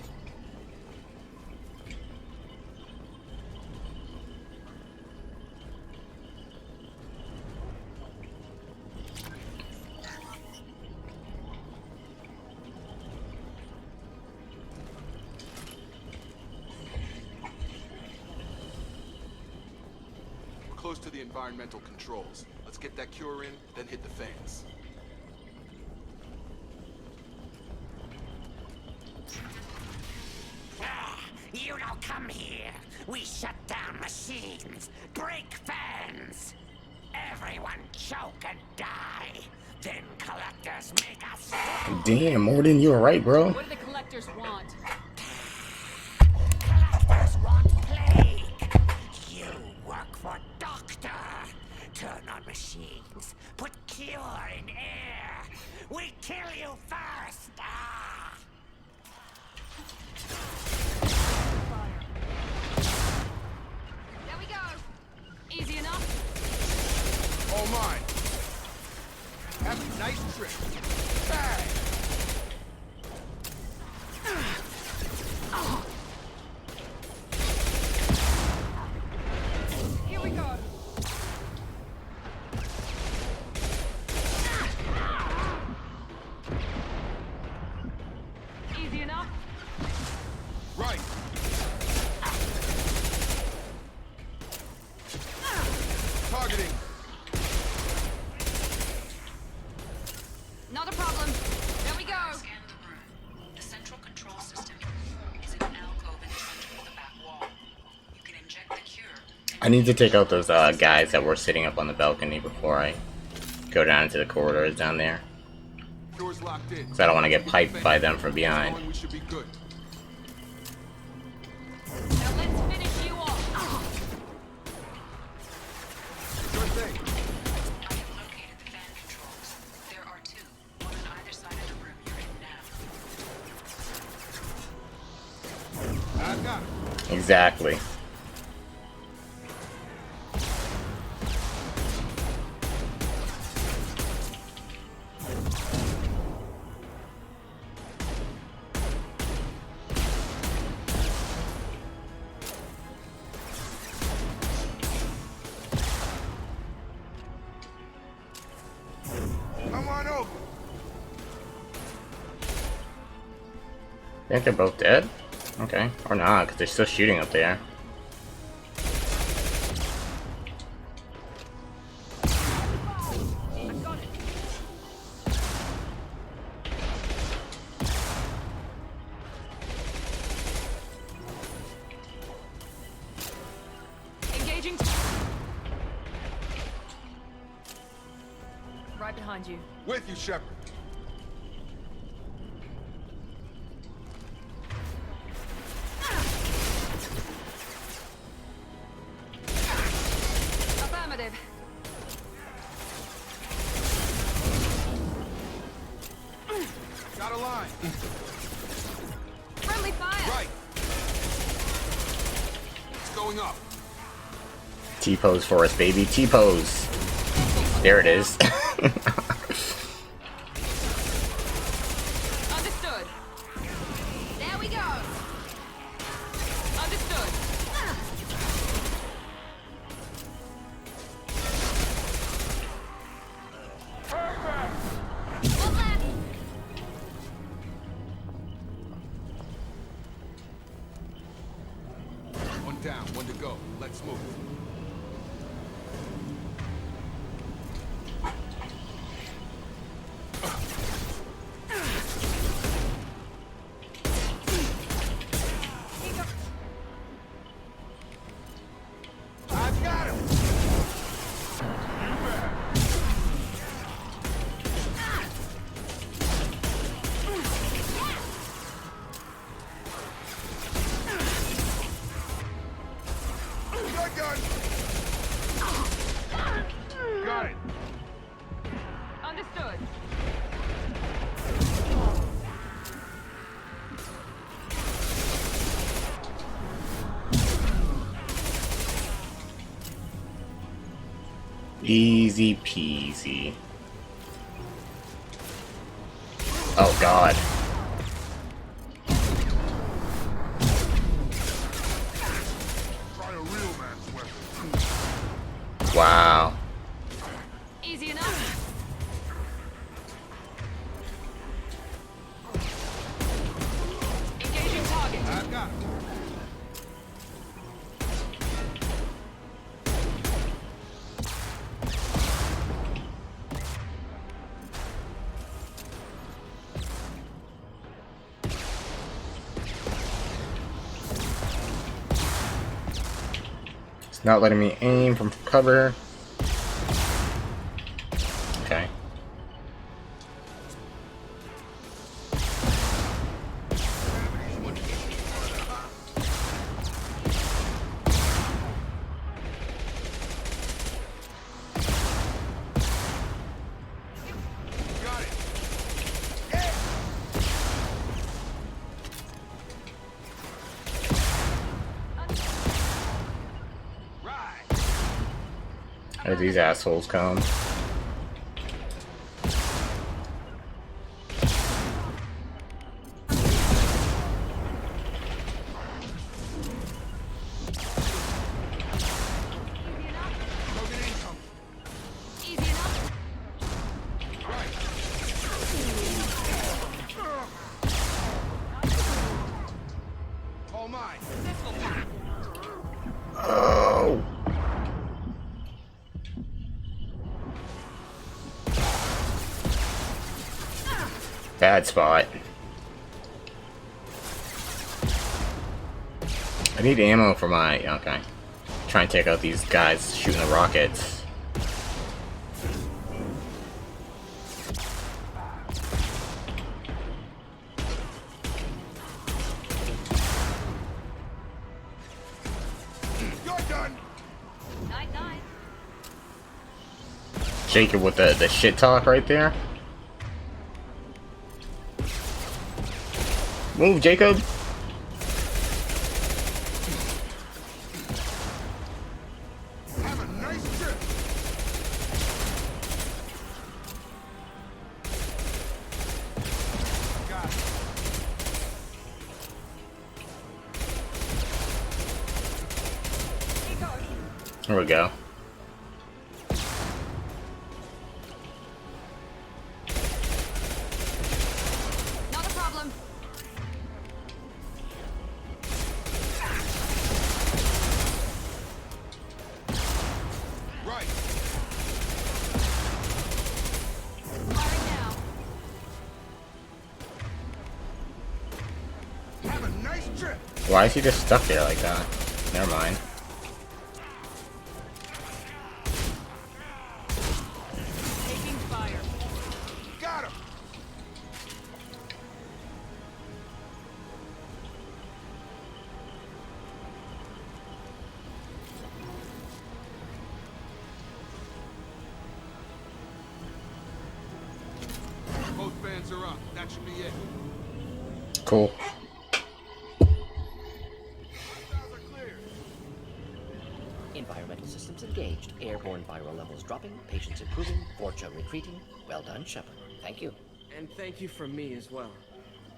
We're close to the environmental controls. Let's get that cure in, then hit the fans. You don't come here. We shut down machines, break fans. Everyone choke and die. Then collectors make us. Damn, Morden, you were right, bro. What do the collectors want? Collectors want plague. You work for Doctor. Turn on machines. Put cure in air. We kill you first. There we go. Easy enough. All mine. Have a nice trip. Bang! Here we go. Easy enough. Right. Targeting. I need to take out those guys that were sitting up on the balcony before I go down into the corridors down there. Doors locked in. Because I don't want to get piped by them from behind. We should be good. Now let's finish you off. Sure thing. I have located the fan controls. There are two, one on either side of the room you're in now. I got it. Exactly. Come on over. I think they're both dead? Okay. Or not, because they're still shooting up there. Engaging. Right behind you. With you, Shepard. Affirmative. Got a line. Friendly fire. Right. It's going up. T-pose for us, baby. T-pose. There it is. Understood. There we go. Understood. One down, one to go. Let's move. I've got him. Shotgun. Got it. Understood. Easy peasy. Oh god. Try a real man's weapon. Wow. Easy enough. Engaging target. I've got him. It's not letting me aim from cover. Okay. Got it. Right. How did these assholes come? Token income. Easy enough. Right. All mine. Oh. Bad spot. I need ammo for my... Okay. try and take out these guys shooting the rockets. Jacob with the shit talk right there. Move, Jacob. Have a nice trip. Got it. Here we go. Not a problem. Right. Firing now. Have a nice trip. Why is he just stuck there like that? Never mind. Taking fire. Got him. Both fans are up. That should be it. Cool. Environmental systems engaged. Airborne viral levels dropping. Patients improving. Vorcha retreating. Well done, Shepard. Thank you. And thank you from me as well.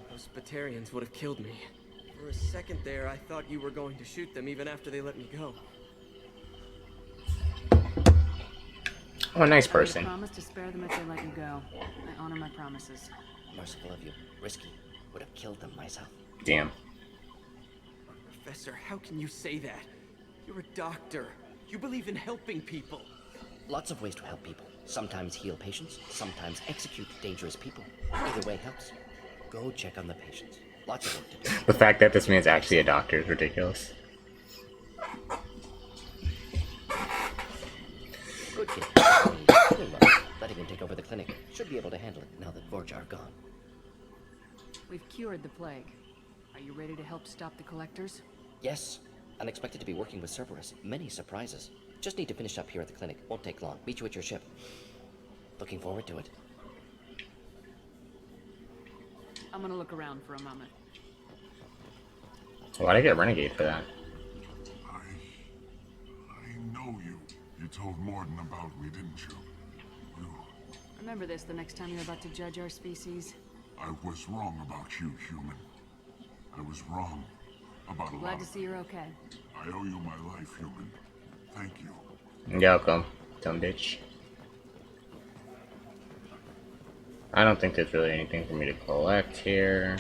Those Batarians would have killed me. For a second there, I thought you were going to shoot them even after they let me go. Oh, a nice I person. promise to spare them if they let you go. I honor my promises. Merciful of you. Risky. Would have killed them myself. Damn. Professor, how can you say that? You're a doctor. You believe in helping people. Lots of ways to help people. Sometimes heal patients, sometimes execute dangerous people. Either way helps. Go check on the patients. Lots of work to do. The fact that this man's actually a doctor is ridiculous. Good kid. Good luck. Letting him take over the clinic. Should be able to handle it now that Vorcha are gone. We've cured the plague. Are you ready to help stop the collectors? Yes. Unexpected to be working with Cerberus. Many surprises. Just need to finish up here at the clinic. Won't take long. Meet you at your ship. Looking forward to it. I'm gonna look around for a moment. Why'd I get Renegade for that? I know you. You told Morden about me, didn't you? Remember this the next time you're about to judge our species. I was wrong about you, human. I was wrong about a lot. Glad to see you're okay. I owe you my life, human. Thank you. You're welcome, dumb bitch. I don't think there's really anything for me to collect here.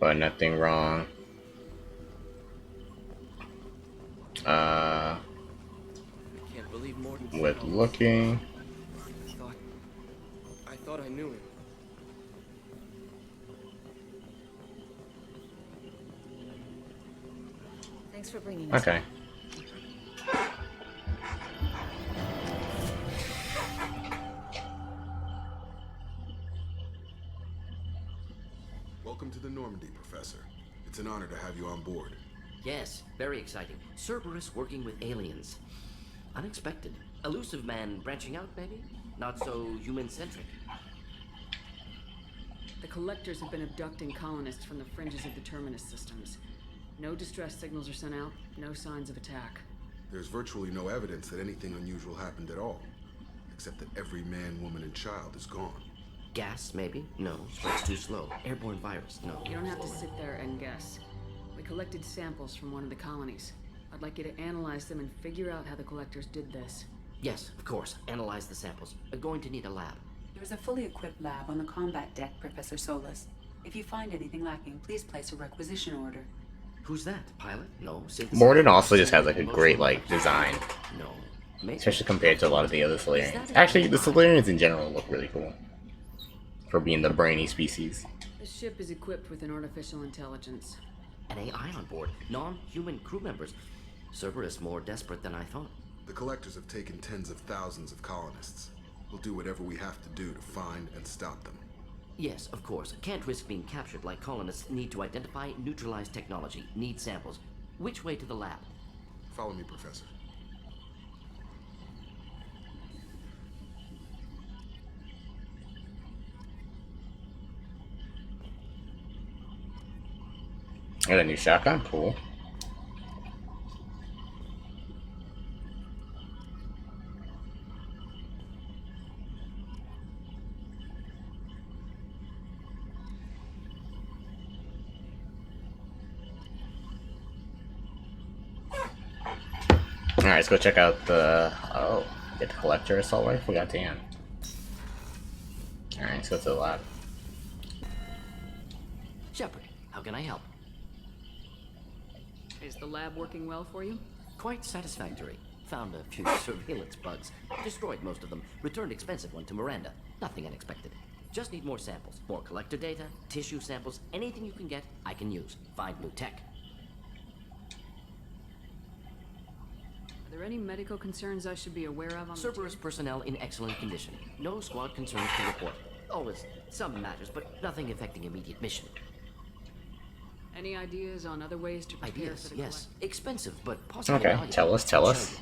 But nothing wrong. I can't believe Morden said With all this. looking. I thought I knew him. Thanks for bringing us. Okay. Welcome to the Normandy, Professor. It's an honor to have you on board. Yes, very exciting. Cerberus working with aliens. Unexpected. Elusive man branching out, maybe? Not so human-centric. The collectors have been abducting colonists from the fringes of the terminus systems. No distress signals are sent out, no signs of attack. There's virtually no evidence that anything unusual happened at all. Except that every man, woman, and child is gone. Gas, maybe? No, spreads too slow. Airborne virus? No. You don't have to sit there and guess. We collected samples from one of the colonies. I'd like you to analyze them and figure out how the collectors did this. Yes, of course. Analyze the samples. We're going to need a lab. There's a fully equipped lab on the combat deck, Professor Solis. If you find anything lacking, please place a requisition order. Who's that? Pilot? No. Synthesis? Morden also just has like a great like design. No. Maybe. Especially compared to a lot of the other Solarians. Actually, the Solarians in general look really cool. For being the brainy species. The ship is equipped with an artificial intelligence. An AI on board. Non-human crew members. Cerberus more desperate than I thought. The collectors have taken tens of thousands of colonists. We'll do whatever we have to do to find and stop them. Yes, of course. Can't risk being captured like colonists. Need to identify, neutralize technology. Need samples. Which way to the lab? Follow me, Professor. I got a new shotgun, cool. Alright, let's go check out the... Oh, get the collector assault rifle? Goddamn. Alright, let's go to the lab. Shepard, how can I help? Is the lab working well for you? Quite satisfactory. Found a few surveillance bugs. Destroyed most of them. Returned expensive one to Miranda. Nothing unexpected. Just need more samples. More collector data, tissue samples, anything you can get, I can use. Find new tech. Are there any medical concerns I should be aware of on Cerberus personnel in excellent condition. No squad concerns to report. Always some matters, but nothing affecting immediate mission. Any ideas on other ways to prepare Ideas, for the yes. Expensive, but possibly Okay, valuable. tell us.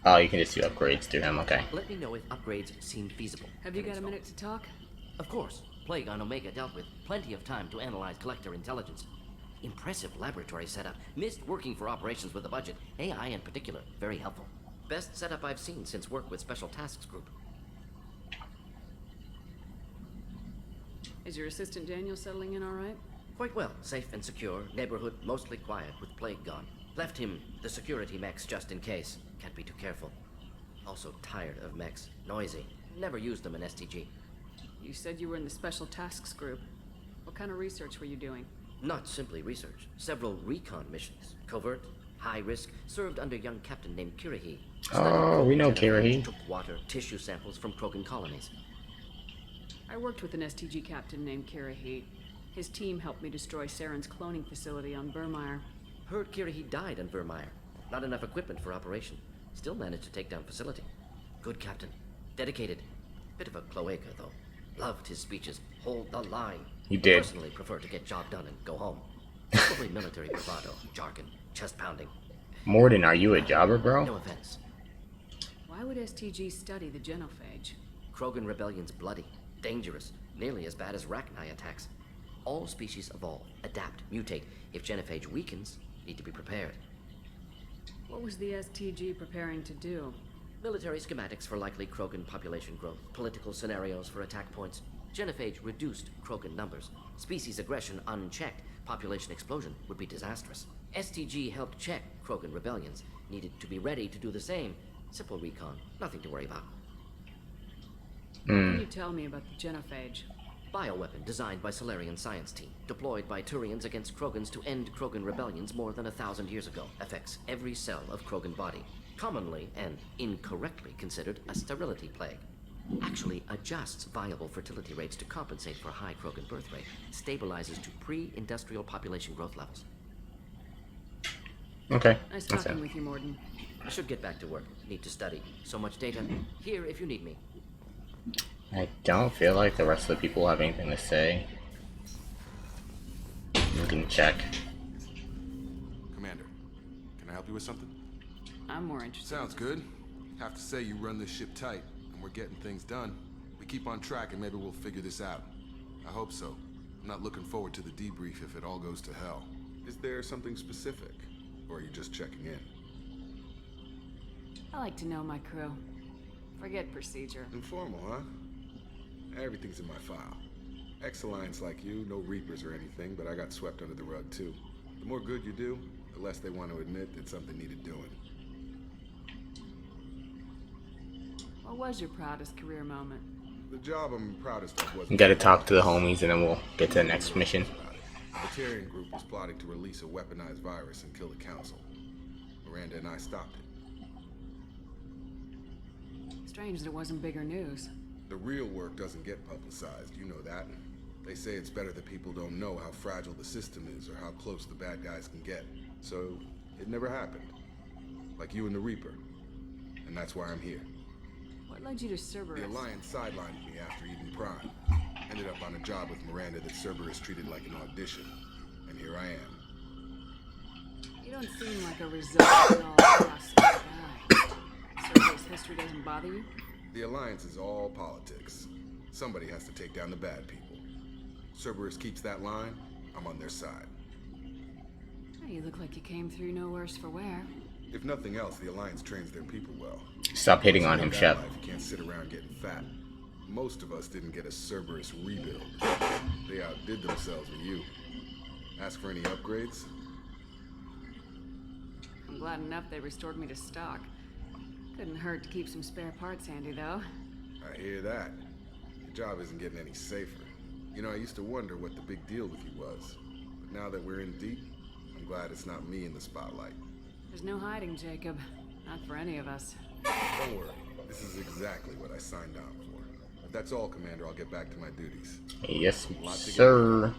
Oh, you can just do upgrades through him, okay. Let me know if upgrades seem feasible. Have you got a minute to talk? Of course. Plague on Omega dealt with. Plenty of time to analyze collector intelligence. Impressive laboratory setup. Missed working for operations with a budget. AI in particular. Very helpful. Best setup I've seen since work with Special Tasks Group. Is your assistant Daniel settling in all right? Quite well. Safe and secure. Neighborhood mostly quiet with Plague gone. Left him the security mechs just in case. Can't be too careful. Also tired of mechs. Noisy. Never used them in STG. You said you were in the Special Tasks Group. What kind of research were you doing? Not simply research. Several recon missions. Covert, high risk, served under young captain named Kirahi. Oh, we know Kirahi. Took water, tissue samples from Krogan colonies. I worked with an STG captain named Kirahi. His team helped me destroy Saren's cloning facility on Vermeer. Heard Kirahi died on Vermeer. Not enough equipment for operation. Still managed to take down facility. Good captain. Dedicated. Bit of a cloaca, though. Loved his speeches. Hold the line. He did. Personally prefer to get job done and go home. Probably military bravado, jargon, chest pounding. Morden, are you a jobber, bro? No offense. Why would STG study the genophage? Krogan rebellion's bloody, dangerous, nearly as bad as Rachni attacks. All species evolve, adapt, mutate. If genophage weakens, need to be prepared. What was the STG preparing to do? Military schematics for likely Krogan population growth, political scenarios for attack points. Genophage reduced Krogan numbers. Species aggression unchecked, population explosion would be disastrous. STG helped check Krogan rebellions. Needed to be ready to do the same. Simple recon, nothing to worry about. What can you tell me about the genophage? Bioweapon designed by Solarian science team. Deployed by Turians against Krogans to end Krogan rebellions more than 1,000 years ago. Affects every cell of Krogan body. Commonly and incorrectly considered a sterility plague. Actually adjusts viable fertility rates to compensate for high Krogan birth rate. Stabilizes to pre-industrial population growth levels. Okay. Nice talking with you, Morden. I should get back to work. Need to study. So much data. Here if you need me. I don't feel like the rest of the people have anything to say. You can check. Commander, can I help you with something? I'm more interested. Sounds good. Have to say you run this ship tight, and we're getting things done. We keep on track and maybe we'll figure this out. I hope so. I'm not looking forward to the debrief if it all goes to hell. Is there something specific, or are you just checking in? I like to know my crew. Forget procedure. Informal, huh? Everything's in my file. Ex-Alliance like you, no Reapers or anything, but I got swept under the rug too. The more good you do, the less they want to admit that something needed doing. What was your proudest career moment? The job I'm proudest of was... You gotta talk to the homies and then we'll get to the next mission. The Batarian group was plotting to release a weaponized virus and kill the Council. Miranda and I stopped it. Strange that it wasn't bigger news. The real work doesn't get publicized, you know that. They say it's better that people don't know how fragile the system is or how close the bad guys can get. So, It never happened. Like you and the Reaper. And that's why I'm here. What led you to Cerberus? The Alliance sidelined me after Eden Prime. Ended up on a job with Miranda that Cerberus treated like an audition. And here I am. You don't seem like a result guy. Cerberus history doesn't bother you? The Alliance is all politics. Somebody has to take down the bad people. Cerberus keeps that line, I'm on their side. You look like you came through no worse for wear. If nothing else, the Alliance trains their people well. Stop hitting on him, Shep. You can't sit around getting fat. Most of us didn't get a Cerberus rebuild. They outdid themselves with you. Ask for any upgrades? I'm glad enough they restored me to stock. Couldn't hurt to keep some spare parts handy, though. I hear that. Your job isn't getting any safer. You know, I used to wonder what the big deal with you was. But now that we're in deep, I'm glad it's not me in the spotlight. There's no hiding, Jacob. Not for any of us. Don't worry. This is exactly what I signed on for. If that's all, Commander, I'll get back to my duties. Yes, sir.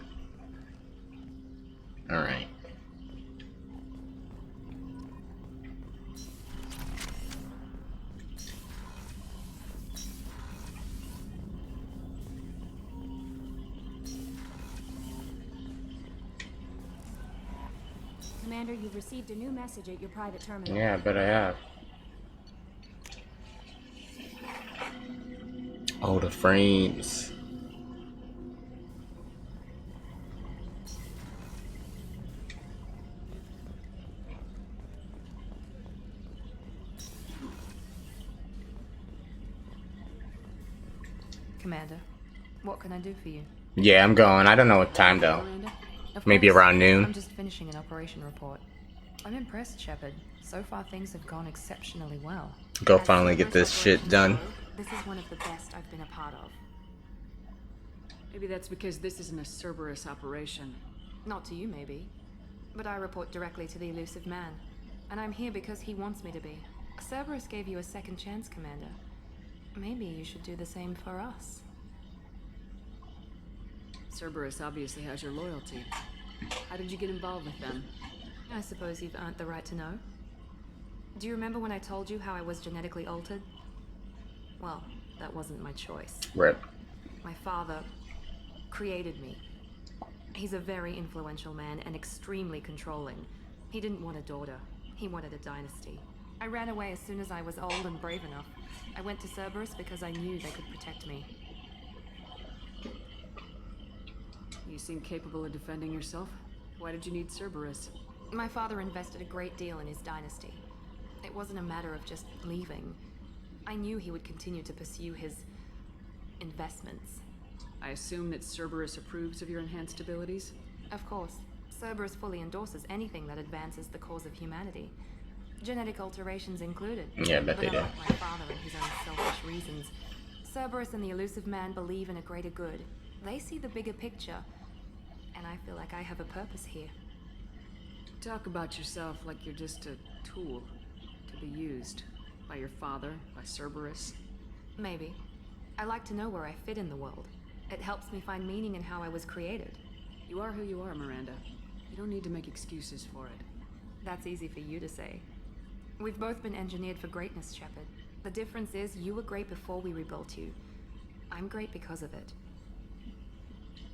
Alright. Commander, you've received a new message at your private terminal. Yeah, I bet I have. Oh, the frames. Commander, what can I do for you? Yeah, I'm going. I don't know what time though. Of Maybe course. around noon. I'm just finishing an operation report. I'm impressed, Shepard. So far, things have gone exceptionally well. Go finally get this shit done. This is one of the best I've been a part of. Maybe that's because this isn't a Cerberus operation. Not to you, maybe. But I report directly to the elusive man. And I'm here because he wants me to be. Cerberus gave you a second chance, Commander. Maybe you should do the same for us. Cerberus obviously has your loyalty. How did you get involved with them? I suppose you've earned the right to know. Do you remember when I told you how I was genetically altered? Well, that wasn't my choice. Rip. My father created me. He's a very influential man and extremely controlling. He didn't want a daughter. He wanted a dynasty. I ran away as soon as I was old and brave enough. I went to Cerberus because I knew they could protect me. You seem capable of defending yourself. Why did you need Cerberus? My father invested a great deal in his dynasty. It wasn't a matter of just leaving. I knew he would continue to pursue his investments. I assume that Cerberus approves of your enhanced abilities? Of course. Cerberus fully endorses anything that advances the cause of humanity. Genetic alterations included. Yeah, I bet they do. Unlike my father and his own selfish reasons, Cerberus and the elusive man believe in a greater good. They see the bigger picture, and I feel like I have a purpose here. Talk about yourself like you're just a tool to be used by your father, by Cerberus. Maybe. I like to know where I fit in the world. It helps me find meaning in how I was created. You are who you are, Miranda. You don't need to make excuses for it. That's easy for you to say. We've both been engineered for greatness, Shepard. The difference is you were great before we rebuilt you. I'm great because of it.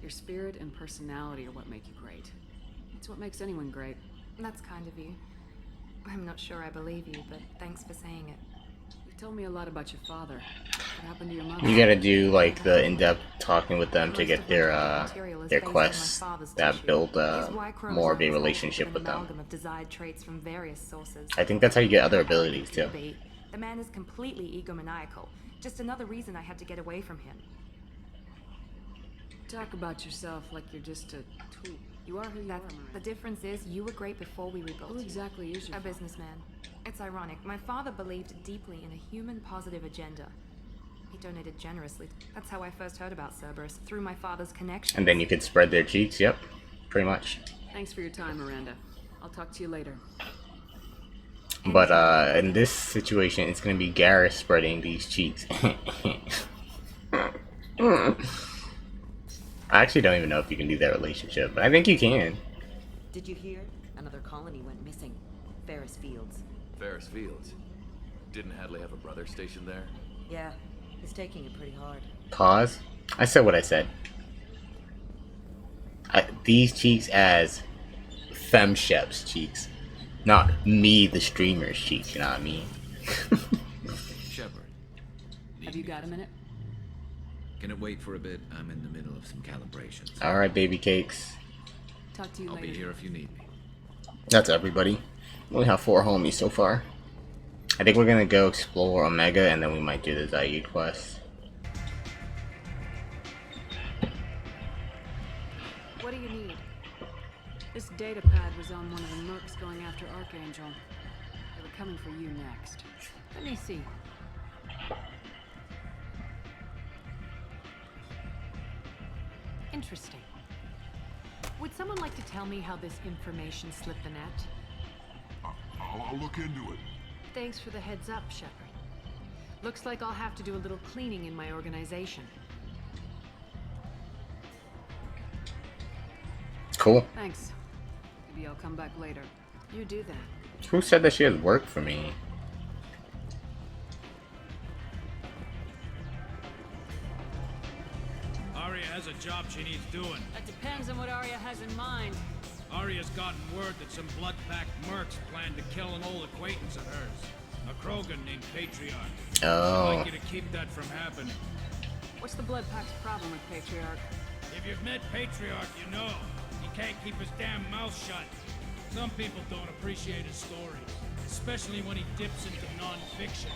Your spirit and personality are what make you great. It's what makes anyone great. That's kind of you. I'm not sure I believe you, but thanks for saying it. You've told me a lot about your father. What happened to your mother? You gotta do like the in-depth talking with them to get their quests that build more of a relationship with them. Of desired traits from various sources. I think that's how you get other abilities too. The man is completely egomaniacal. Just another reason I had to get away from him. Talk about yourself like you're just a tool. You are who you are, Miranda. The difference is you were great before we rebuilt you. Who exactly is your A businessman. It's ironic. My father believed deeply in a human positive agenda. He donated generously. That's how I first heard about Cerberus, through my father's connection. And then you could spread their cheeks, yep. Pretty much. Thanks for your time, Miranda. I'll talk to you later. But in this situation, it's gonna be Garrus spreading these cheeks. I actually don't even know if you can do that relationship, but I think you can. Did you hear? Another colony went missing. Ferris Fields. Ferris Fields? Didn't Hadley have a brother stationed there? Yeah, he's taking it pretty hard. Pause. I said what I said. These cheeks as FemShep's cheeks. Not me, the streamer's cheeks, you know what I mean? Shepard. Have you got a minute? Can it wait for a bit? I'm in the middle of some calibrations. Alright, baby cakes. Talk to you I'll later. be here if you need me. That's everybody. We only have 4 homies so far. I think we're gonna go explore Omega and then we might do the Zaid quest. What do you need? This data pad was on one of the mercs going after Archangel. They were coming for you next. Let me see. Interesting. Would someone like to tell me how this information slipped the net? I'll look into it. Thanks for the heads up, Shepard. Looks like I'll have to do a little cleaning in my organization. Cool. Thanks. Maybe I'll come back later. You do that. Who said that she has work for me? Arya has a job she needs doing. That depends on what Arya has in mind. Arya's gotten word that some blood-packed mercs plan to kill an old acquaintance of hers. A Krogan named Patriarch. Oh. I'd like you to keep that from happening. What's the Blood Pack's problem with Patriarch? If you've met Patriarch, you know. He can't keep his damn mouth shut. Some people don't appreciate his stories, especially when he dips into non-fiction.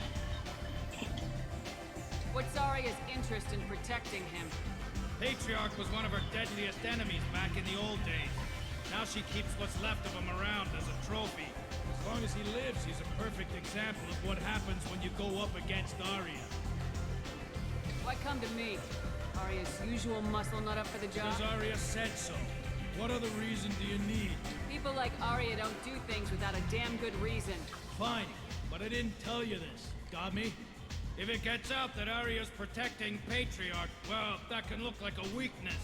What's Arya's interest in protecting him? Patriarch was one of her deadliest enemies back in the old days. Now she keeps what's left of him around as a trophy. As long as he lives, he's a perfect example of what happens when you go up against Arya. Why come to me? Arya's usual muscle not up for the job? Because Arya said so. What other reason do you need? People like Arya don't do things without a damn good reason. Fine, but I didn't tell you this. Got me? If it gets out that Arya's protecting Patriarch, well, that can look like a weakness.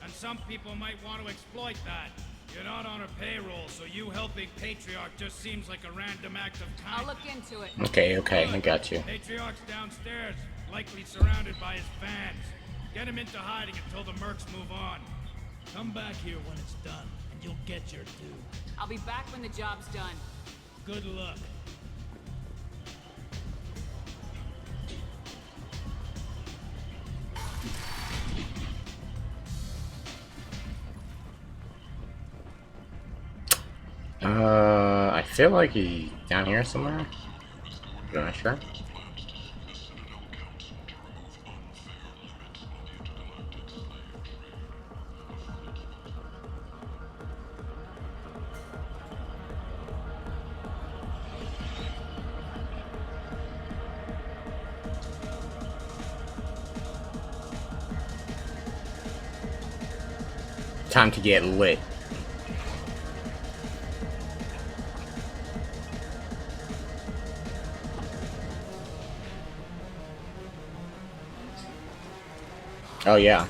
And some people might want to exploit that. You're not on her payroll, so you helping Patriarch just seems like a random act of kindness. I'll look into it. Okay, I got you. Patriarch's downstairs, likely surrounded by his fans. Get him into hiding until the mercs move on. Come back here when it's done, and you'll get your due. I'll be back when the job's done. Good luck. I feel like he's down here somewhere. I'm not sure. Time to get lit. Oh yeah.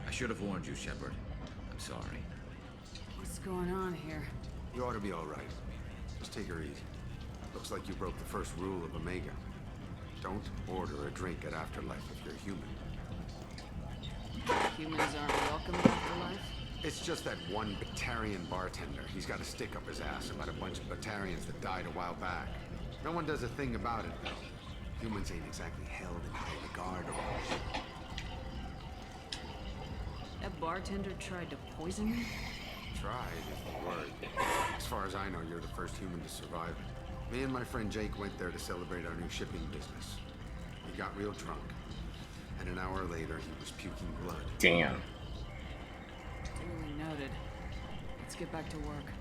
I should have warned you, Shepard. I'm sorry. What's going on here? You ought to be all right. Just take her easy. Looks like you broke the first rule of Omega. Don't order a drink at Afterlife if you're human. Humans aren't welcome in Afterlife? It's just that one Batarian bartender. He's got a stick up his ass about a bunch of Batarians that died a while back. No one does a thing about it, though. Humans ain't exactly held in high regard around. That bartender tried to poison me? Tried is the word. As far as I know, you're the first human to survive it. Me and my friend Jake went there to celebrate our new shipping business. He got real drunk, and an hour later he was puking blood. Damn. Duly noted. Let's get back to work.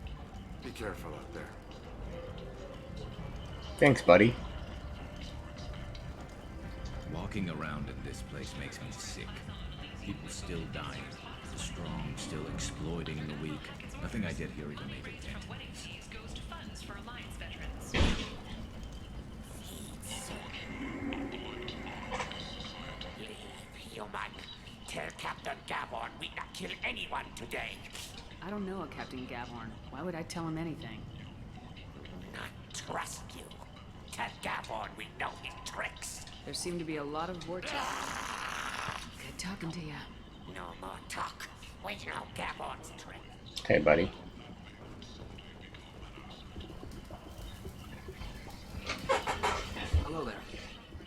Be careful out there. Thanks, buddy. Walking around in this place makes me sick. People still dying. The strong still exploiting the weak. Nothing I did here even made a dent. Goes to funds for Alliance veterans. human. Tell Captain Gavon we not kill anyone today. I don't know a Captain Gavhorn. Why would I tell him anything? Not trust you. Tell Gavon we know his tricks. There seem to be a lot of vortex. Good talking to you. No more talk. We know Gavon's trick. Hey, buddy. Hello there.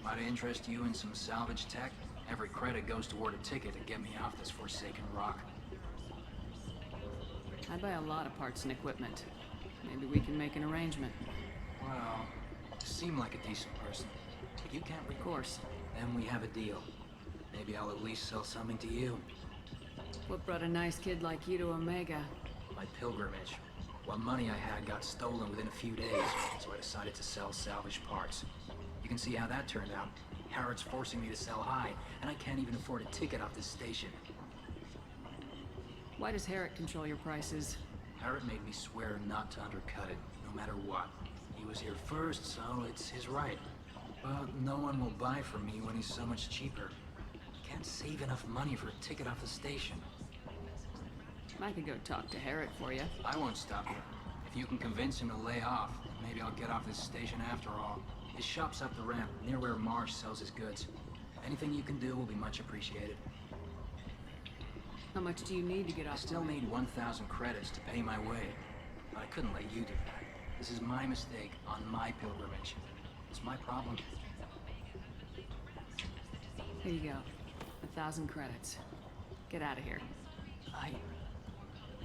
Might I interest you in some salvage tech? Every credit goes toward a ticket to get me off this forsaken rock. I buy a lot of parts and equipment. Maybe we can make an arrangement. Well, you seem like a decent person. But you can't Of course. Then we have a deal. Maybe I'll at least sell something to you. What brought a nice kid like you to Omega? My pilgrimage. What money I had got stolen within a few days, so I decided to sell salvaged parts. You can see how that turned out. Harrod's forcing me to sell high, and I can't even afford a ticket off this station. Why does Herrick control your prices? Harrod made me swear not to undercut it, no matter what. He was here first, so it's his right. But no one will buy from me when he's so much cheaper. Can't save enough money for a ticket off the station. I could go talk to Herrick for you. I won't stop you. If you can convince him to lay off, maybe I'll get off this station after all. His shop's up the ramp, near where Marsh sells his goods. Anything you can do will be much appreciated. How much do you need to get off? I still need 1,000 credits to pay my way. But I couldn't let you do that. This is my mistake on my pilgrimage. It's my problem. Here you go. 1,000 credits. Get out of here.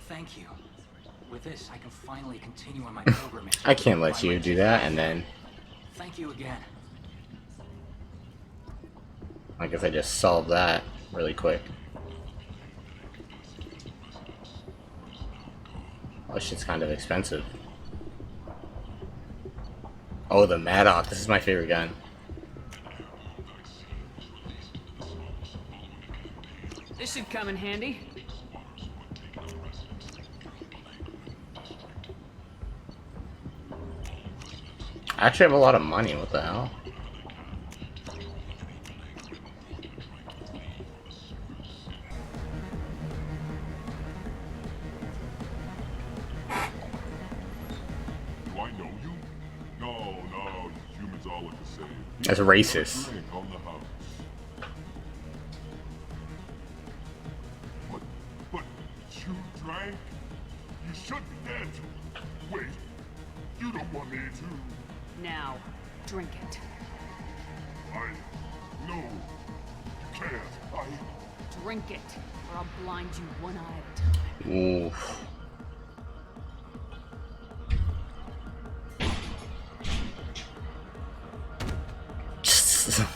Thank you. With this, I can finally continue on my pilgrimage. I can't let you do that and then... Thank you again. I guess I just solved that really quick. Oh, this shit's kind of expensive. Oh, the Maddox. This is my favorite gun. This should come in handy. I actually have a lot of money. What the hell? Do I know you? No, humans all look the same. That's racist. Drink on the house. But you drank? You should be dead. Wait, you don't want me to. Now, drink it. No, you can't. Drink it, or I'll blind you one eye at a time. Oof.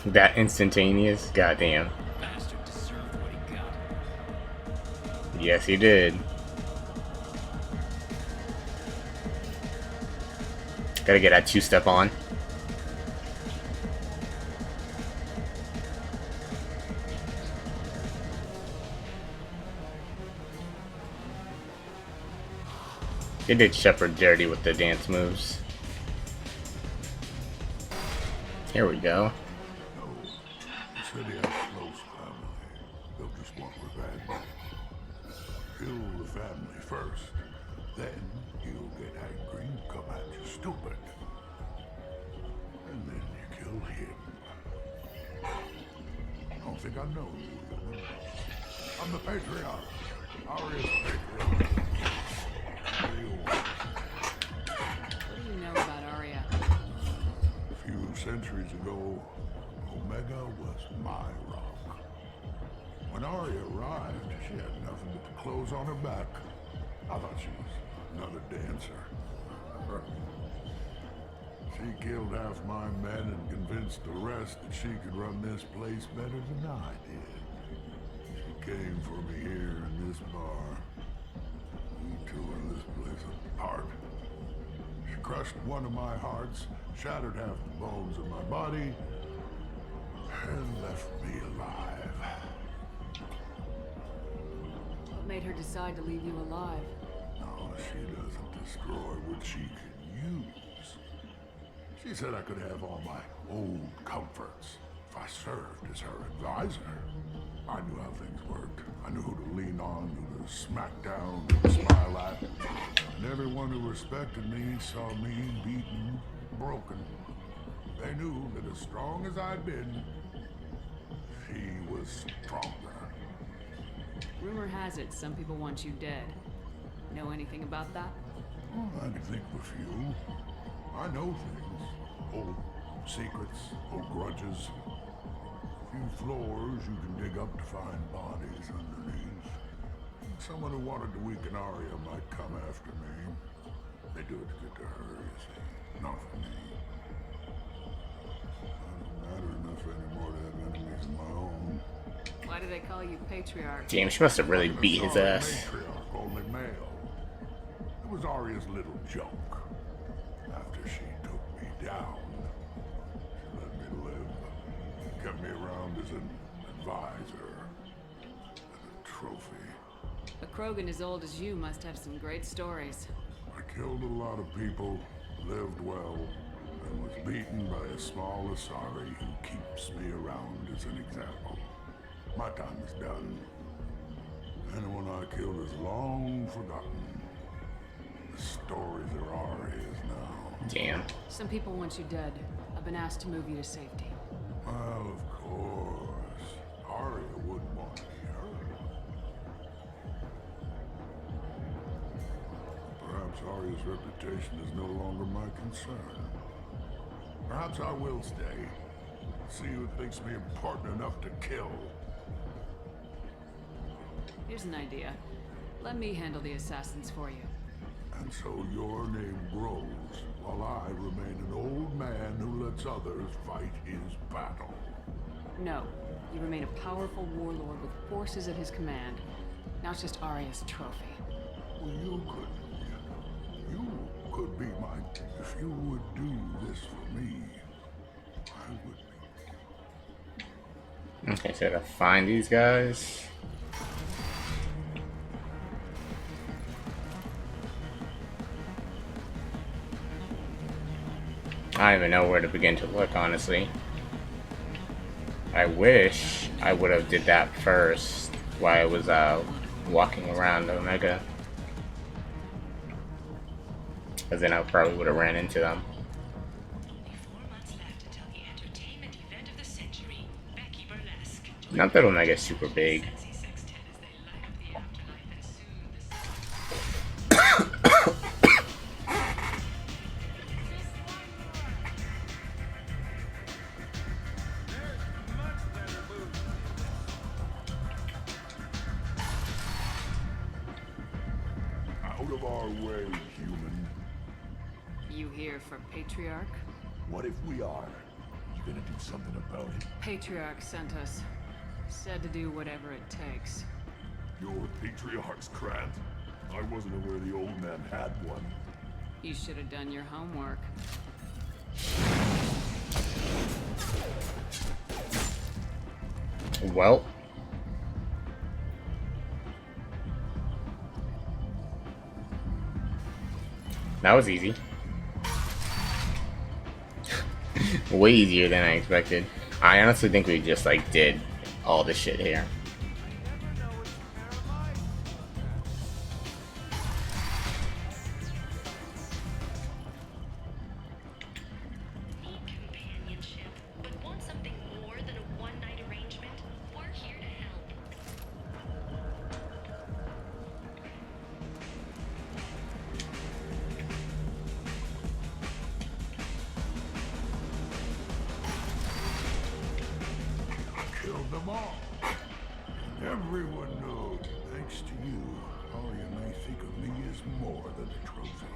That instantaneous? Goddamn. Bastard deserved what he got. Yes, he did. Gotta get that two-step on. They did Shepard dirty with the dance moves. Here we go. He said he had a close family. They'll just want revenge. Kill the family first. Then he'll get angry and come at you stupid. And then you kill him. I don't think I know you, human. I'm the patriarch. Aria's patriarch. What do you know about Aria? A few centuries ago, Omega was my rock. When Aria arrived, she had nothing but the clothes on her back. I thought she was another dancer. She killed half my men and convinced the rest that she could run this place better than I did. She came for me here in this bar. We tore this place apart. She crushed one of my hearts, shattered half the bones of my body, and left me alive. What made her decide to leave you alive? No, she doesn't destroy what she can use. She said I could have all my old comforts. I served as her advisor. I knew how things worked. I knew who to lean on, who to smack down, who to smile at. And everyone who respected me saw me beaten, broken. They knew that as strong as I'd been, she was stronger. Rumor has it some people want you dead. Know anything about that? Well, I can think of a few. I know things. Old secrets, old grudges. A few floors you can dig up to find bodies underneath. Someone who wanted to weaken Arya might come after me. They do it to get to her, you see. Not for me. I don't matter enough anymore to have enemies of my own. Why do they call you Patriarch? Damn, she must have really beat his ass. Matriarch, only male. It was Arya's little joke. After she took me down, she let me live. Kept me around as an advisor and a trophy. A Krogan as old as you must have some great stories. I killed a lot of people, lived well, and was beaten by a small Asari who keeps me around as an example. My time is done. Anyone I killed is long forgotten. The stories are Arya's now. Damn. Some people want you dead. I've been asked to move you to safety. Well, of course. Arya wouldn't want me hurt. Perhaps Arya's reputation is no longer my concern. Perhaps I will stay. See who thinks me important enough to kill. Here's an idea. Let me handle the assassins for you. And so your name grows, while I remain an old man who lets others fight his battle. No. You remain a powerful warlord with forces at his command. Now it's just Arya's trophy. Well, you could be my... If you would do this for me, I would be. Okay, so to find these guys. I don't even know where to begin to look, honestly. I wish I would have did that first while I was walking around Omega. Because then I probably would have ran into them. Not that Omega's super big. Out of our way, human. You here for Patriarch? What if we are? You gonna do something about it? Patriarch sent us. Said to do whatever it takes. Your Patriarch's Grant? I wasn't aware the old man had one. You should have done your homework. Well. That was easy. Way easier than I expected. I honestly think we just like did all this shit here. Them all. And everyone knows, thanks to you, Arya may think of me as more than a trophy.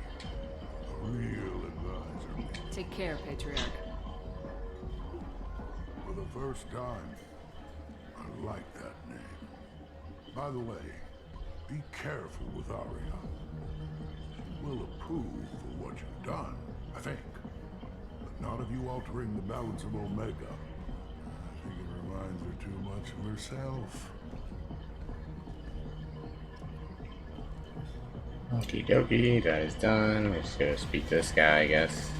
A real advisor. Take care, Patriarch. For the first time, I like that name. By the way, be careful with Arya. She will approve of what you've done, I think. But not of you altering the balance of Omega. I think it reminds her too much of herself. Okie dokie, that is done. We're just gonna speak to this guy, I guess.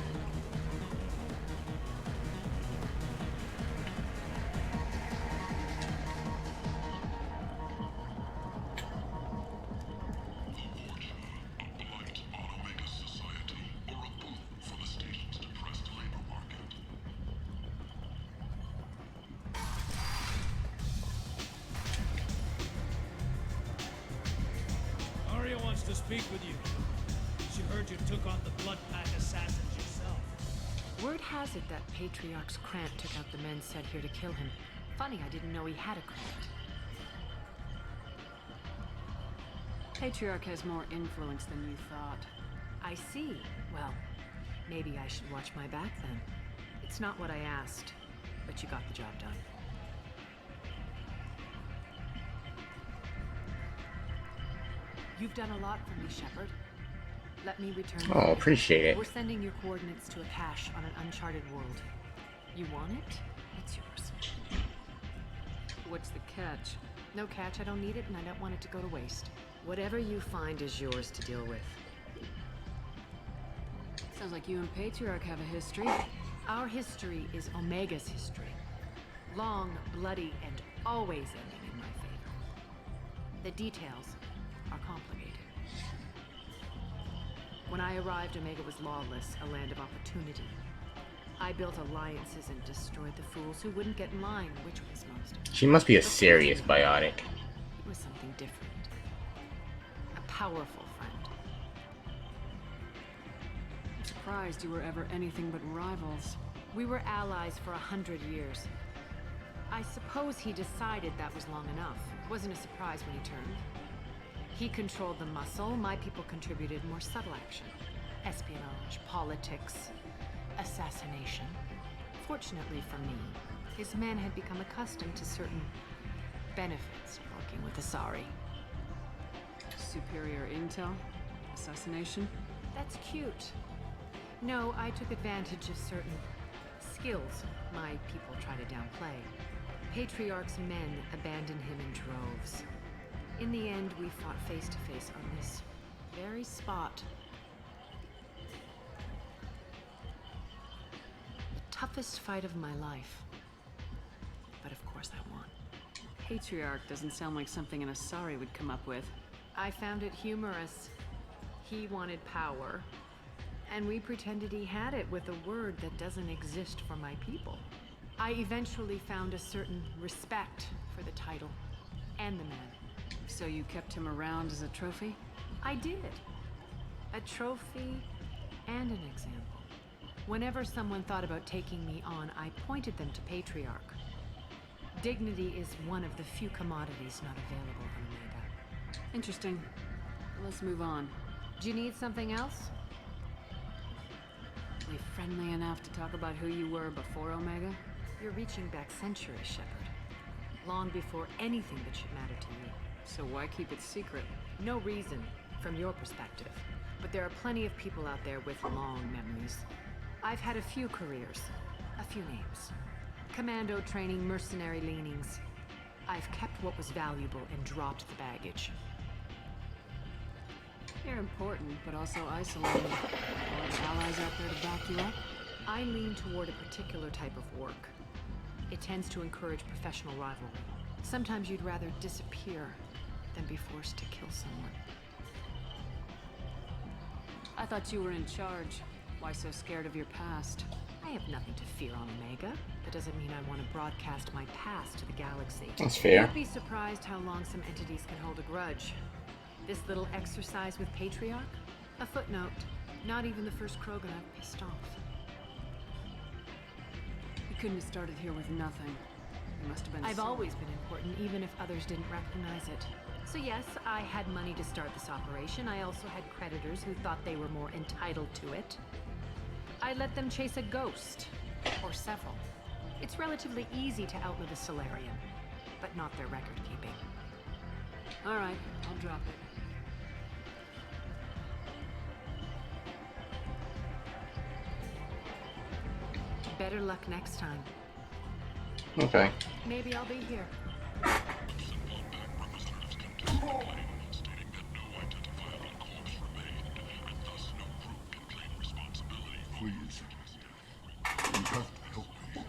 wants to speak with you. She heard you took on the Blood Pack assassins yourself. Word has it that Patriarch's Krant took out the men sent here to kill him. Funny, I didn't know he had a Krant. Patriarch has more influence than you thought. I see. Well, maybe I should watch my back then. It's not what I asked, but you got the job done. You've done a lot for me, Shepard. Let me return. Oh, appreciate it. We're sending your coordinates to a cache on an uncharted world. You want it? It's yours. What's the catch? No catch. I don't need it, and I don't want it to go to waste. Whatever you find is yours to deal with. Sounds like you and Patriarch have a history. Our history is Omega's history. Long, bloody, and always ending in my favor. The details are complicated. When I arrived, Omega was lawless, a land of opportunity. I built alliances and destroyed the fools who wouldn't get in line, which was most. She must be a serious biotic. It was something different. A powerful friend. I'm surprised you were ever anything but rivals. We were allies for 100 years. I suppose he decided that was long enough. It wasn't a surprise when he turned. He controlled the muscle, my people contributed more subtle action. Espionage, politics, assassination. Fortunately for me, his men had become accustomed to certain benefits of working with Asari. Superior intel? Assassination? That's cute. No, I took advantage of certain skills my people try to downplay. Patriarch's men abandoned him in droves. In the end, we fought face to face on this very spot. The toughest fight of my life. But of course I won. Patriarch doesn't sound like something an Asari would come up with. I found it humorous. He wanted power, and we pretended he had it with a word that doesn't exist for my people. I eventually found a certain respect for the title and the man. So you kept him around as a trophy? I did. A trophy and an example. Whenever someone thought about taking me on, I pointed them to Patriarch. Dignity is one of the few commodities not available on Omega. Interesting. Let's move on. Do you need something else? We friendly enough to talk about who you were before Omega? You're reaching back centuries, Shepard. Long before anything that should matter to you. So why keep it secret? No reason, from your perspective. But there are plenty of people out there with long memories. I've had a few careers, a few names. Commando training, mercenary leanings. I've kept what was valuable and dropped the baggage. You're important, but also isolated. Are there allies out there to back you up? I lean toward a particular type of work. It tends to encourage professional rivalry. Sometimes you'd rather disappear than be forced to kill someone. I thought you were in charge. Why so scared of your past? I have nothing to fear on Omega. That doesn't mean I want to broadcast my past to the galaxy. That's fair. You'd be surprised how long some entities can hold a grudge. This little exercise with Patriarch? A footnote. Not even the first Krogan I've pissed off. You couldn't have started here with nothing. You must have been. I've always been important, even if others didn't recognize it. So yes, I had money to start this operation. I also had creditors who thought they were more entitled to it. I let them chase a ghost, or several. It's relatively easy to outlive a Solarian, but not their record keeping. All right, I'll drop it. Better luck next time. Okay. Maybe I'll be here. Please. You have to help me.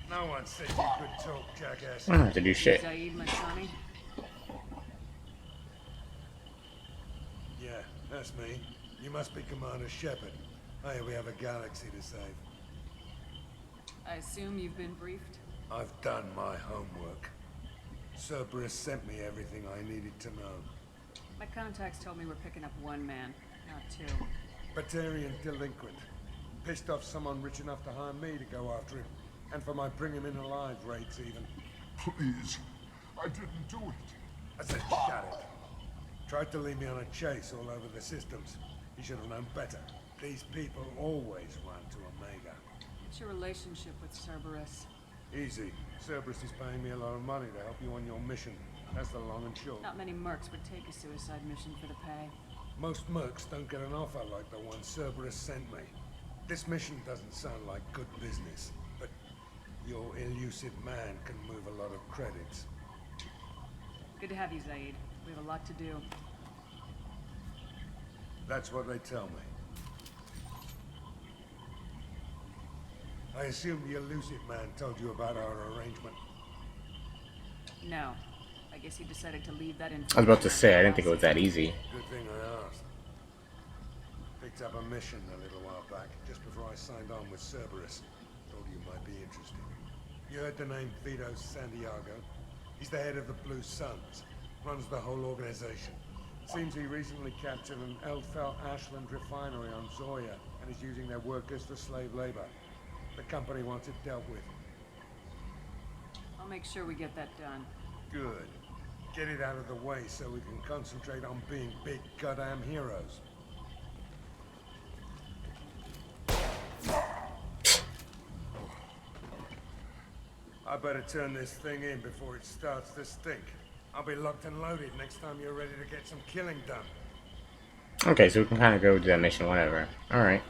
No one said you could talk, jackass. I don't have to do shit. Zaid Masani? Yeah, that's me. You must be Commander Shepard. Hey, we have a galaxy to save. I assume you've been briefed? I've done my homework. Cerberus sent me everything I needed to know. My contacts told me we're picking up one man, not two. Batarian delinquent. Pissed off someone rich enough to hire me to go after him. And for my bring him in alive rates even. Please, I didn't do it. I said shut it. Tried to lead me on a chase all over the systems. He should have known better. These people always run to Omega. What's your relationship with Cerberus? Easy. Cerberus is paying me a lot of money to help you on your mission. That's the long and short. Not many mercs would take a suicide mission for the pay. Most mercs don't get an offer like the one Cerberus sent me. This mission doesn't sound like good business, but your elusive man can move a lot of credits. Good to have you, Zaid. We have a lot to do. That's what they tell me. I assume the elusive man told you about our arrangement. No. I guess he decided to leave that in. I was about to say, I didn't think it was that easy. Good thing I asked. Picked up a mission a little while back, just before I signed on with Cerberus. Thought you might be interested. You heard the name Vito Santiago? He's the head of the Blue Suns. Runs the whole organization. Seems he recently captured an Elfell Ashland refinery on Zoya and is using their workers for slave labor. The company wants it dealt with. I'll make sure we get that done. Good. Get it out of the way so we can concentrate on being big goddamn heroes. I better turn this thing in before it starts to stink. I'll be locked and loaded next time you're ready to get some killing done. Okay, so we can kind of go do that mission whenever. Alright.